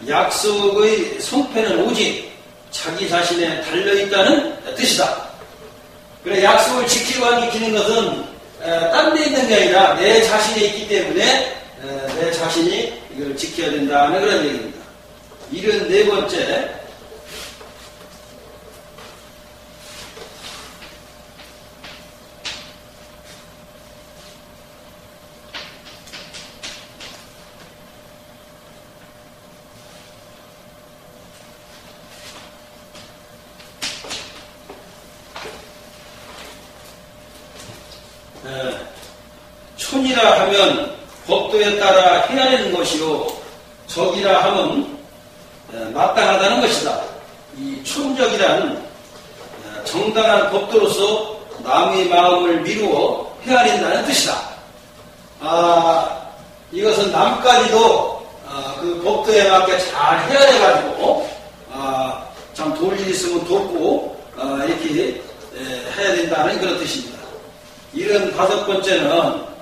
약속의 성패는 오직 자기 자신에 달려있다는 뜻이다. 그래, 약속을 지키고 안 지키는 것은 딴 데 있는 게 아니라 내 자신에 있기 때문에 내 자신이 이걸 지켜야 된다는 그런 얘기입니다. 74번째, 촌이라 하면 법도에 따라 해야 되는 것이요, 적이라 하면 마땅하다는 것이다. 이 촌적이란 정당한 법도로서 남의 마음을 미루어 헤아린다는 뜻이다. 이것은 남까지도 그 법도에 맞게 잘 헤아려가지고 참 도울 일 있으면 돕고 이렇게 해야 된다는 그런 뜻입니다. 75번째는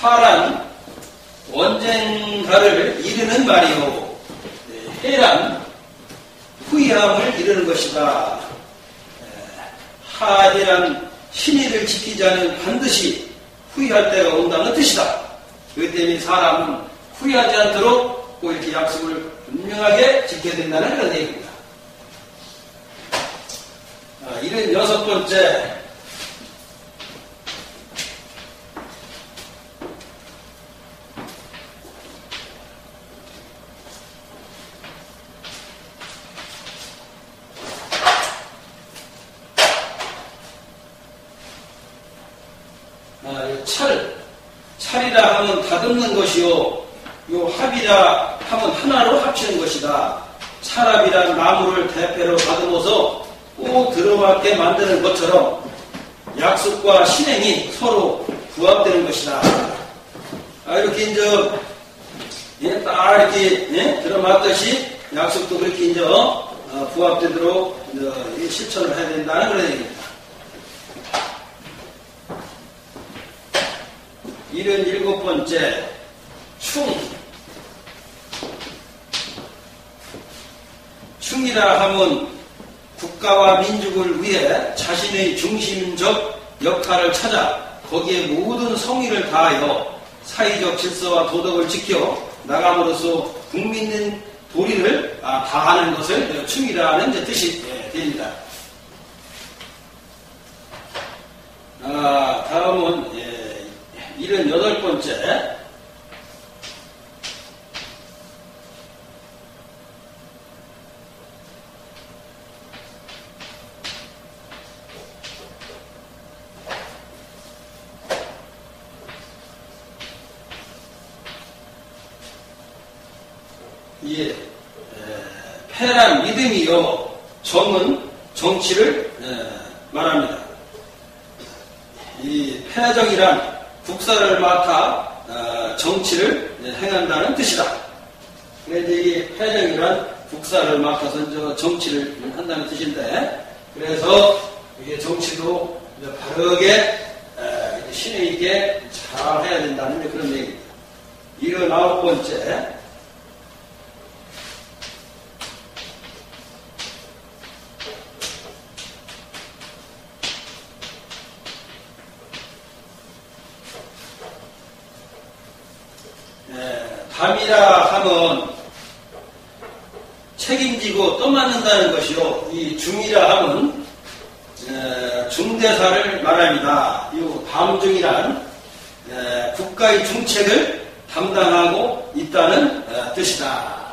하란 언젠가를 이르는 말이요. 해란 후회함을 이르는 것이다. 하해란 신의를 지키지 않으면 반드시 후회할 때가 온다는 뜻이다. 그렇기 때문에 사람은 후회하지 않도록 꼭 이렇게 약속을 분명하게 지켜야 된다는 그런 얘기입니다. 76번째, 찰이라 하면 다듬는 것이요, 요 합이라 하면 하나로 합치는 것이다. 찰합이란 나무를 대패로 다듬어서 꼭 들어맞게 만드는 것처럼 약속과 실행이 서로 부합되는 것이다. 이렇게 이제 딱 이렇게 들어맞듯이 약속도 그렇게 이제 부합되도록 이제 실천을 해야 된다는 그런 얘기입니다. 77번째, 충이라 하면 국가와 민족을 위해 자신의 중심적 역할을 찾아 거기에 모든 성의를 다하여 사회적 질서와 도덕을 지켜 나감으로써 국민의 도리를 다하는 것을 충이라는 뜻이 됩니다. 다음은 78번째, 패란 믿음이요, 정은 정치를 말합니다. 이 패정이란 국사를 맡아 정치를 행한다는 뜻이다. 그래서 이 패정이란 국사를 맡아서 정치를 한다는 뜻인데, 그래서 이게 정치도 바르게 신의 있게 잘 해야 된다는 그런 얘기입니다. 79번째, 담이라 하면 책임지고 떠맡는다는 것이요, 이 중이라 하면 중대사를 말합니다. 이 담중이란 국가의 중책을 담당하고 있다는 뜻이다.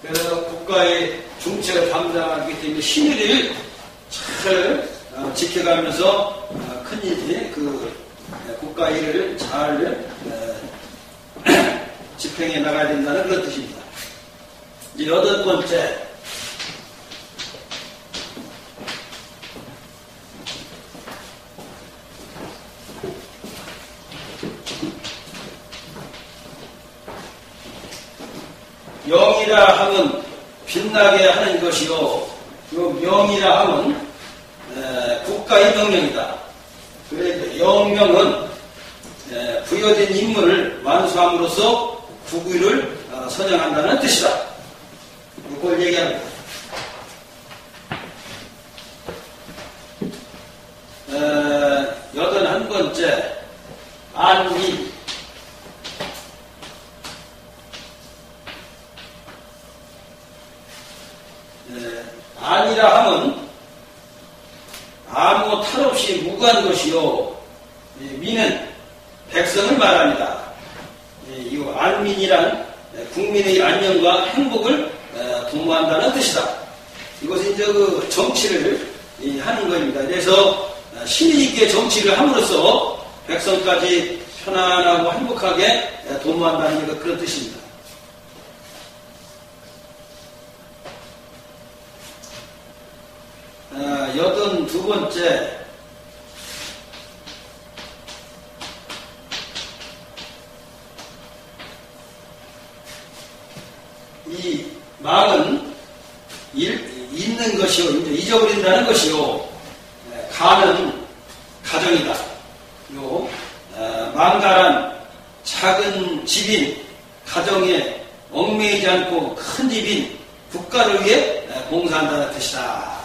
그래서 국가의 중책을 담당하기 때문에 신의를 잘 지켜가면서 큰일이 국가 일을 잘 집행해 나가야 된다는 그런 뜻입니다. 이제 8번째, 영이라 하면 빛나게 하는 것이요, 요 명이라 하면 국가의 명령이다. 그래서 영명은 부여된 임무를 완수함으로써 국위를 선정한다는 뜻이다. 이걸 얘기합니다. 81번째, 안위. 안이라 하면 아무 탈 없이 무구한 것이요, 민은 백성을 말합니다. 이 안민이란 국민의 안녕과 행복을 도모한다는 뜻이다. 이것은 이제 정치를 하는 겁니다. 그래서 신의 있게 정치를 함으로써 백성까지 편안하고 행복하게 도모한다는 그런 뜻입니다. 82번째, 이 망은 잊는 것이요, 잊어버린다는 것이요, 가는 가정이다. 방가란 작은 집인 가정에 얽매이지 않고 큰 집인 국가를 위해 봉사한다는 뜻이다.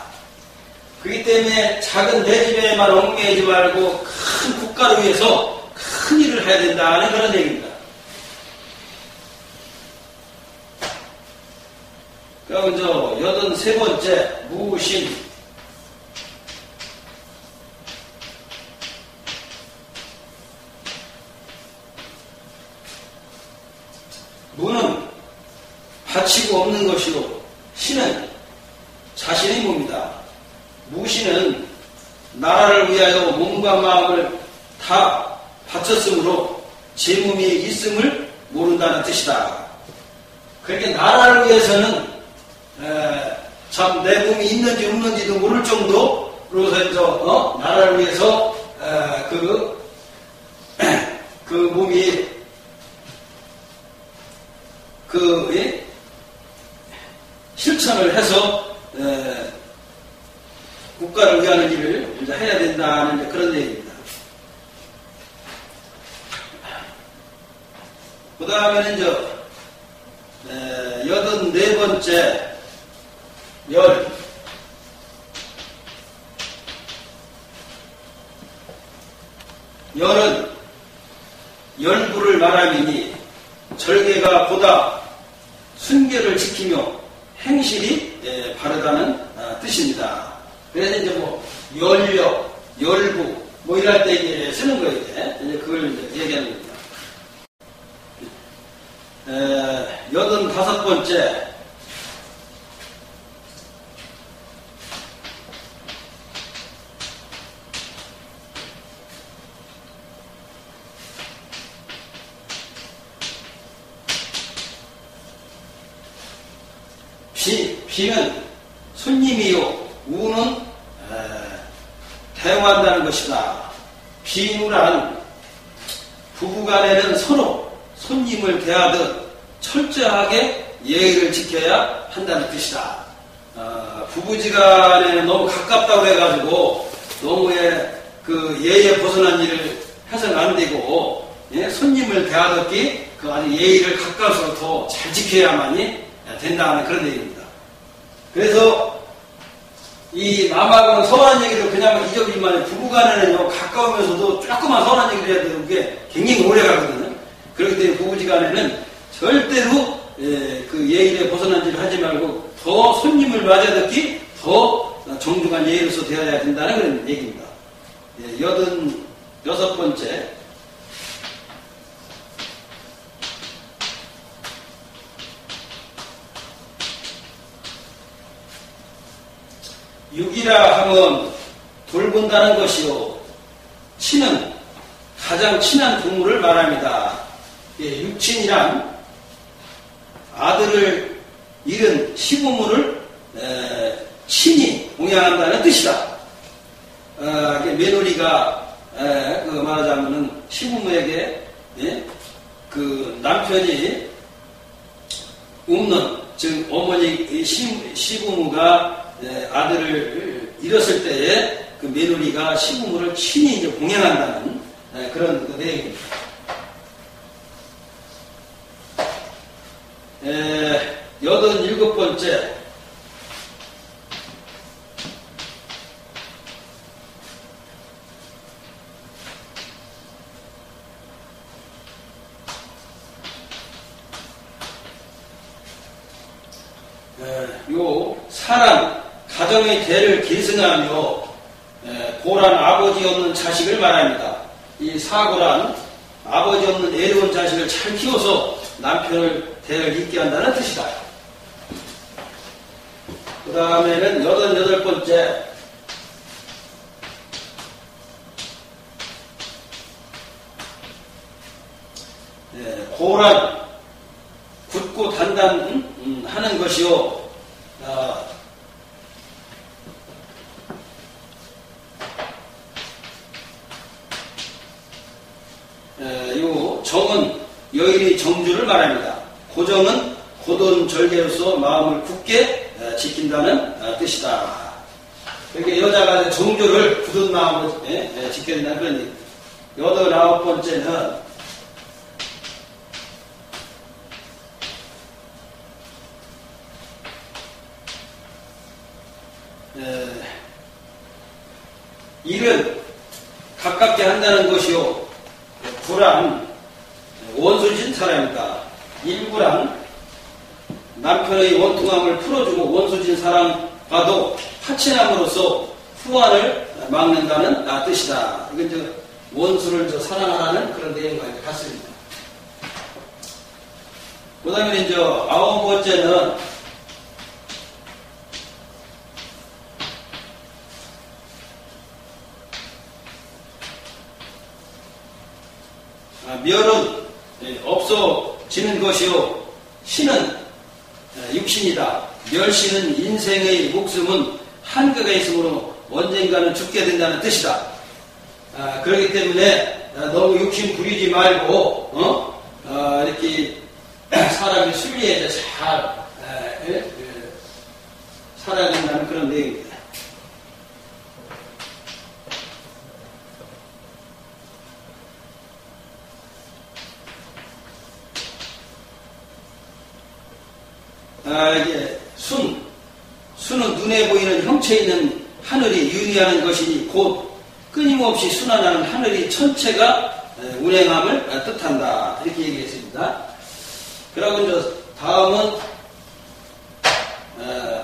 그렇기 때문에 작은 내 집에만 얽매이지 말고 큰 국가를 위해서 큰 일을 해야 된다는 그런 얘기입니다. 그럼 저 83번째 무신. 무는 바치고 없는 것이요 신은 자신의 몸이다. 무신은 나라를 위하여 몸과 마음을 다 바쳤으므로 제 몸이 있음을 모른다는 뜻이다. 그렇게 나라를 위해서는 참 내 몸이 있는지 없는지도 모를 정도로서 나라를 위해서 그 몸이 실천을 해서 국가를 위하는 일을 이제 해야 된다는 그런 얘기입니다. 그 다음에는 이제 84번째 열. 열은 열부를 말함이니 절개가 보다 순결을 지키며 행실이 바르다는 뜻입니다. 그래서 이제 뭐 열력, 열부 뭐 이럴 때 이제 쓰는 거예요. 이제 그걸 이제 얘기하는 겁니다. 85번째 비는 손님이요 우는 대응한다는 것이다. 비누란 부부간에는 서로 손님을 대하듯 철저하게 예의를 지켜야 한다는 뜻이다. 부부지간에는 너무 가깝다고 해가지고 너무 그 예의에 벗어난 일을 해서는 안 되고 손님을 대하듯이 그 아주 예의를 가까워서 더 잘 지켜야만이 된다는 그런 얘기입니다. 그래서 이 남하고는 서운한 얘기를 그냥 잊어버리면 부부간에는 가까우면서도 조그만 서운한 얘기를 해야 되는 게 굉장히 오래 가거든요. 그렇기 때문에 부부지간에는 절대로 그 예의에 벗어난 일을 하지 말고 더 손님을 맞아듣기 더 정중한 예의로서 되어야 된다는 그런 얘기입니다. 86번째 육이라 하면 돌본다는 것이요 친은 가장 친한 동물을 말합니다. 육친이란 아들을 잃은 시부모를 친히 봉양한다는 뜻이다. 며느리가 말하자면은 시부모에게 그 남편이 없는 즉 어머니 시부모가 아들을 잃었을 때에 그 며느리가 시부모를 친히 이제 봉양한다는 그런 그 내용입니다. 87번째 요 사람 가정의 대를 계승하며 고란 아버지 없는 자식을 말합니다. 이 사고란 아버지 없는 애로운 자식을 잘 키워서 남편을 대를 잇게 한다는 뜻이다. 그 다음에는 88번째 고란 굳고 단단하는 것이요 요 정은 여인의 정주를 말합니다. 고정은 고돈 절개로서 마음을 굳게 지킨다는 뜻이다. 그러니까 여자가 정주를 굳은 마음으로 지켜야 된다는 그런 얘기입니다. 89번째는 일은 가깝게 한다는 것이요. 구란 원수진 사람이다. 일구란 남편의 원통함을 풀어주고 원수진 사람과도 파친함으로써 후환을 막는다는 뜻이다. 이건 이제 원수를 사랑하라는 그런 내용과 같습니다. 그 다음에 이제 9번째는 멸은 없어지는 것이요. 신은 육신이다. 멸신은 인생의 목숨은 한계가 있으므로 언젠가는 죽게 된다는 뜻이다. 그렇기 때문에 너무 욕심 부리지 말고 이렇게 사람이 순리에 잘 살아야 된다는 그런 내용입니다. 이게 순은 눈에 보이는 형체 있는 하늘이 유리하는 것이니 곧 끊임없이 순환하는 하늘이 전체가 운행함을 뜻한다. 이렇게 얘기했습니다. 그리고 이제 다음은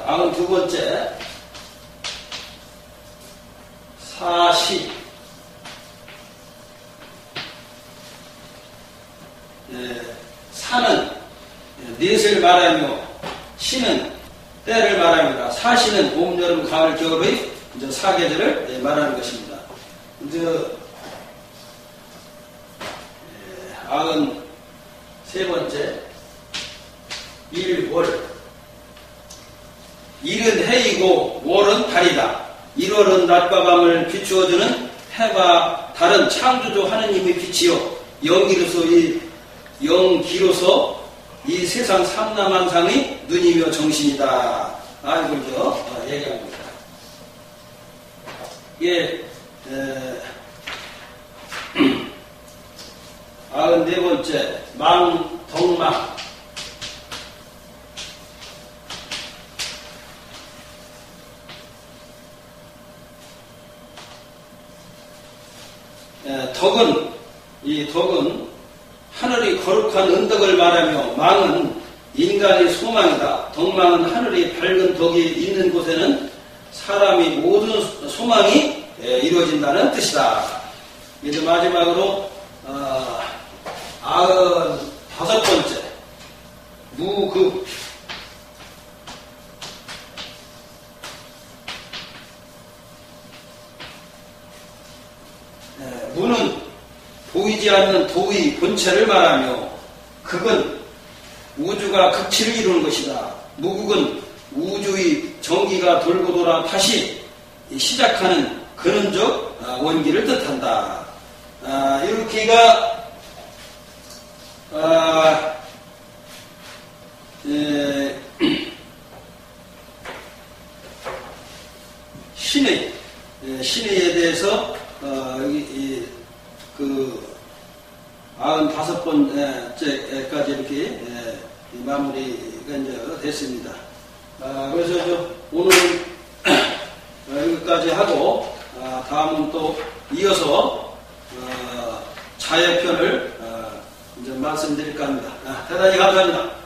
92번째 사시. 사는 넷을 말하며 시는 때를 말합니다. 사시는 봄, 여름, 가을, 겨울의 이제 사계절을 말하는 것입니다. 이제 93번째 일월. 일은 해이고 월은 달이다. 1월은 낮과 밤을 비추어주는 해와 달은 창조주 하느님의 빛이요 영기로서 이 세상 삼라만상의 눈이며 정신이다. 이걸 얘기합니다. 이게 94번째 망덕망. 덕은 하늘이 거룩한 은덕을 말하며 망은 인간의 소망이다. 덕망은 하늘이 밝은 덕이 있는 곳에는 사람이 모든 소망이 이루어진다는 뜻이다. 이제 마지막으로 95번째 무급. 무는 보이지 않는 도의 본체를 말하며 극은 우주가 극치를 이루는 것이다. 무극은 우주의 전기가 돌고 돌아 다시 시작하는 근원적 원기를 뜻한다. 이렇게가 신의에 대해서 그 95번째까지 이렇게 마무리가 이제 됐습니다. 그래서 오늘 여기까지 하고 다음은 또 이어서 자해편을 이제 말씀드릴까 합니다. 대단히 감사합니다.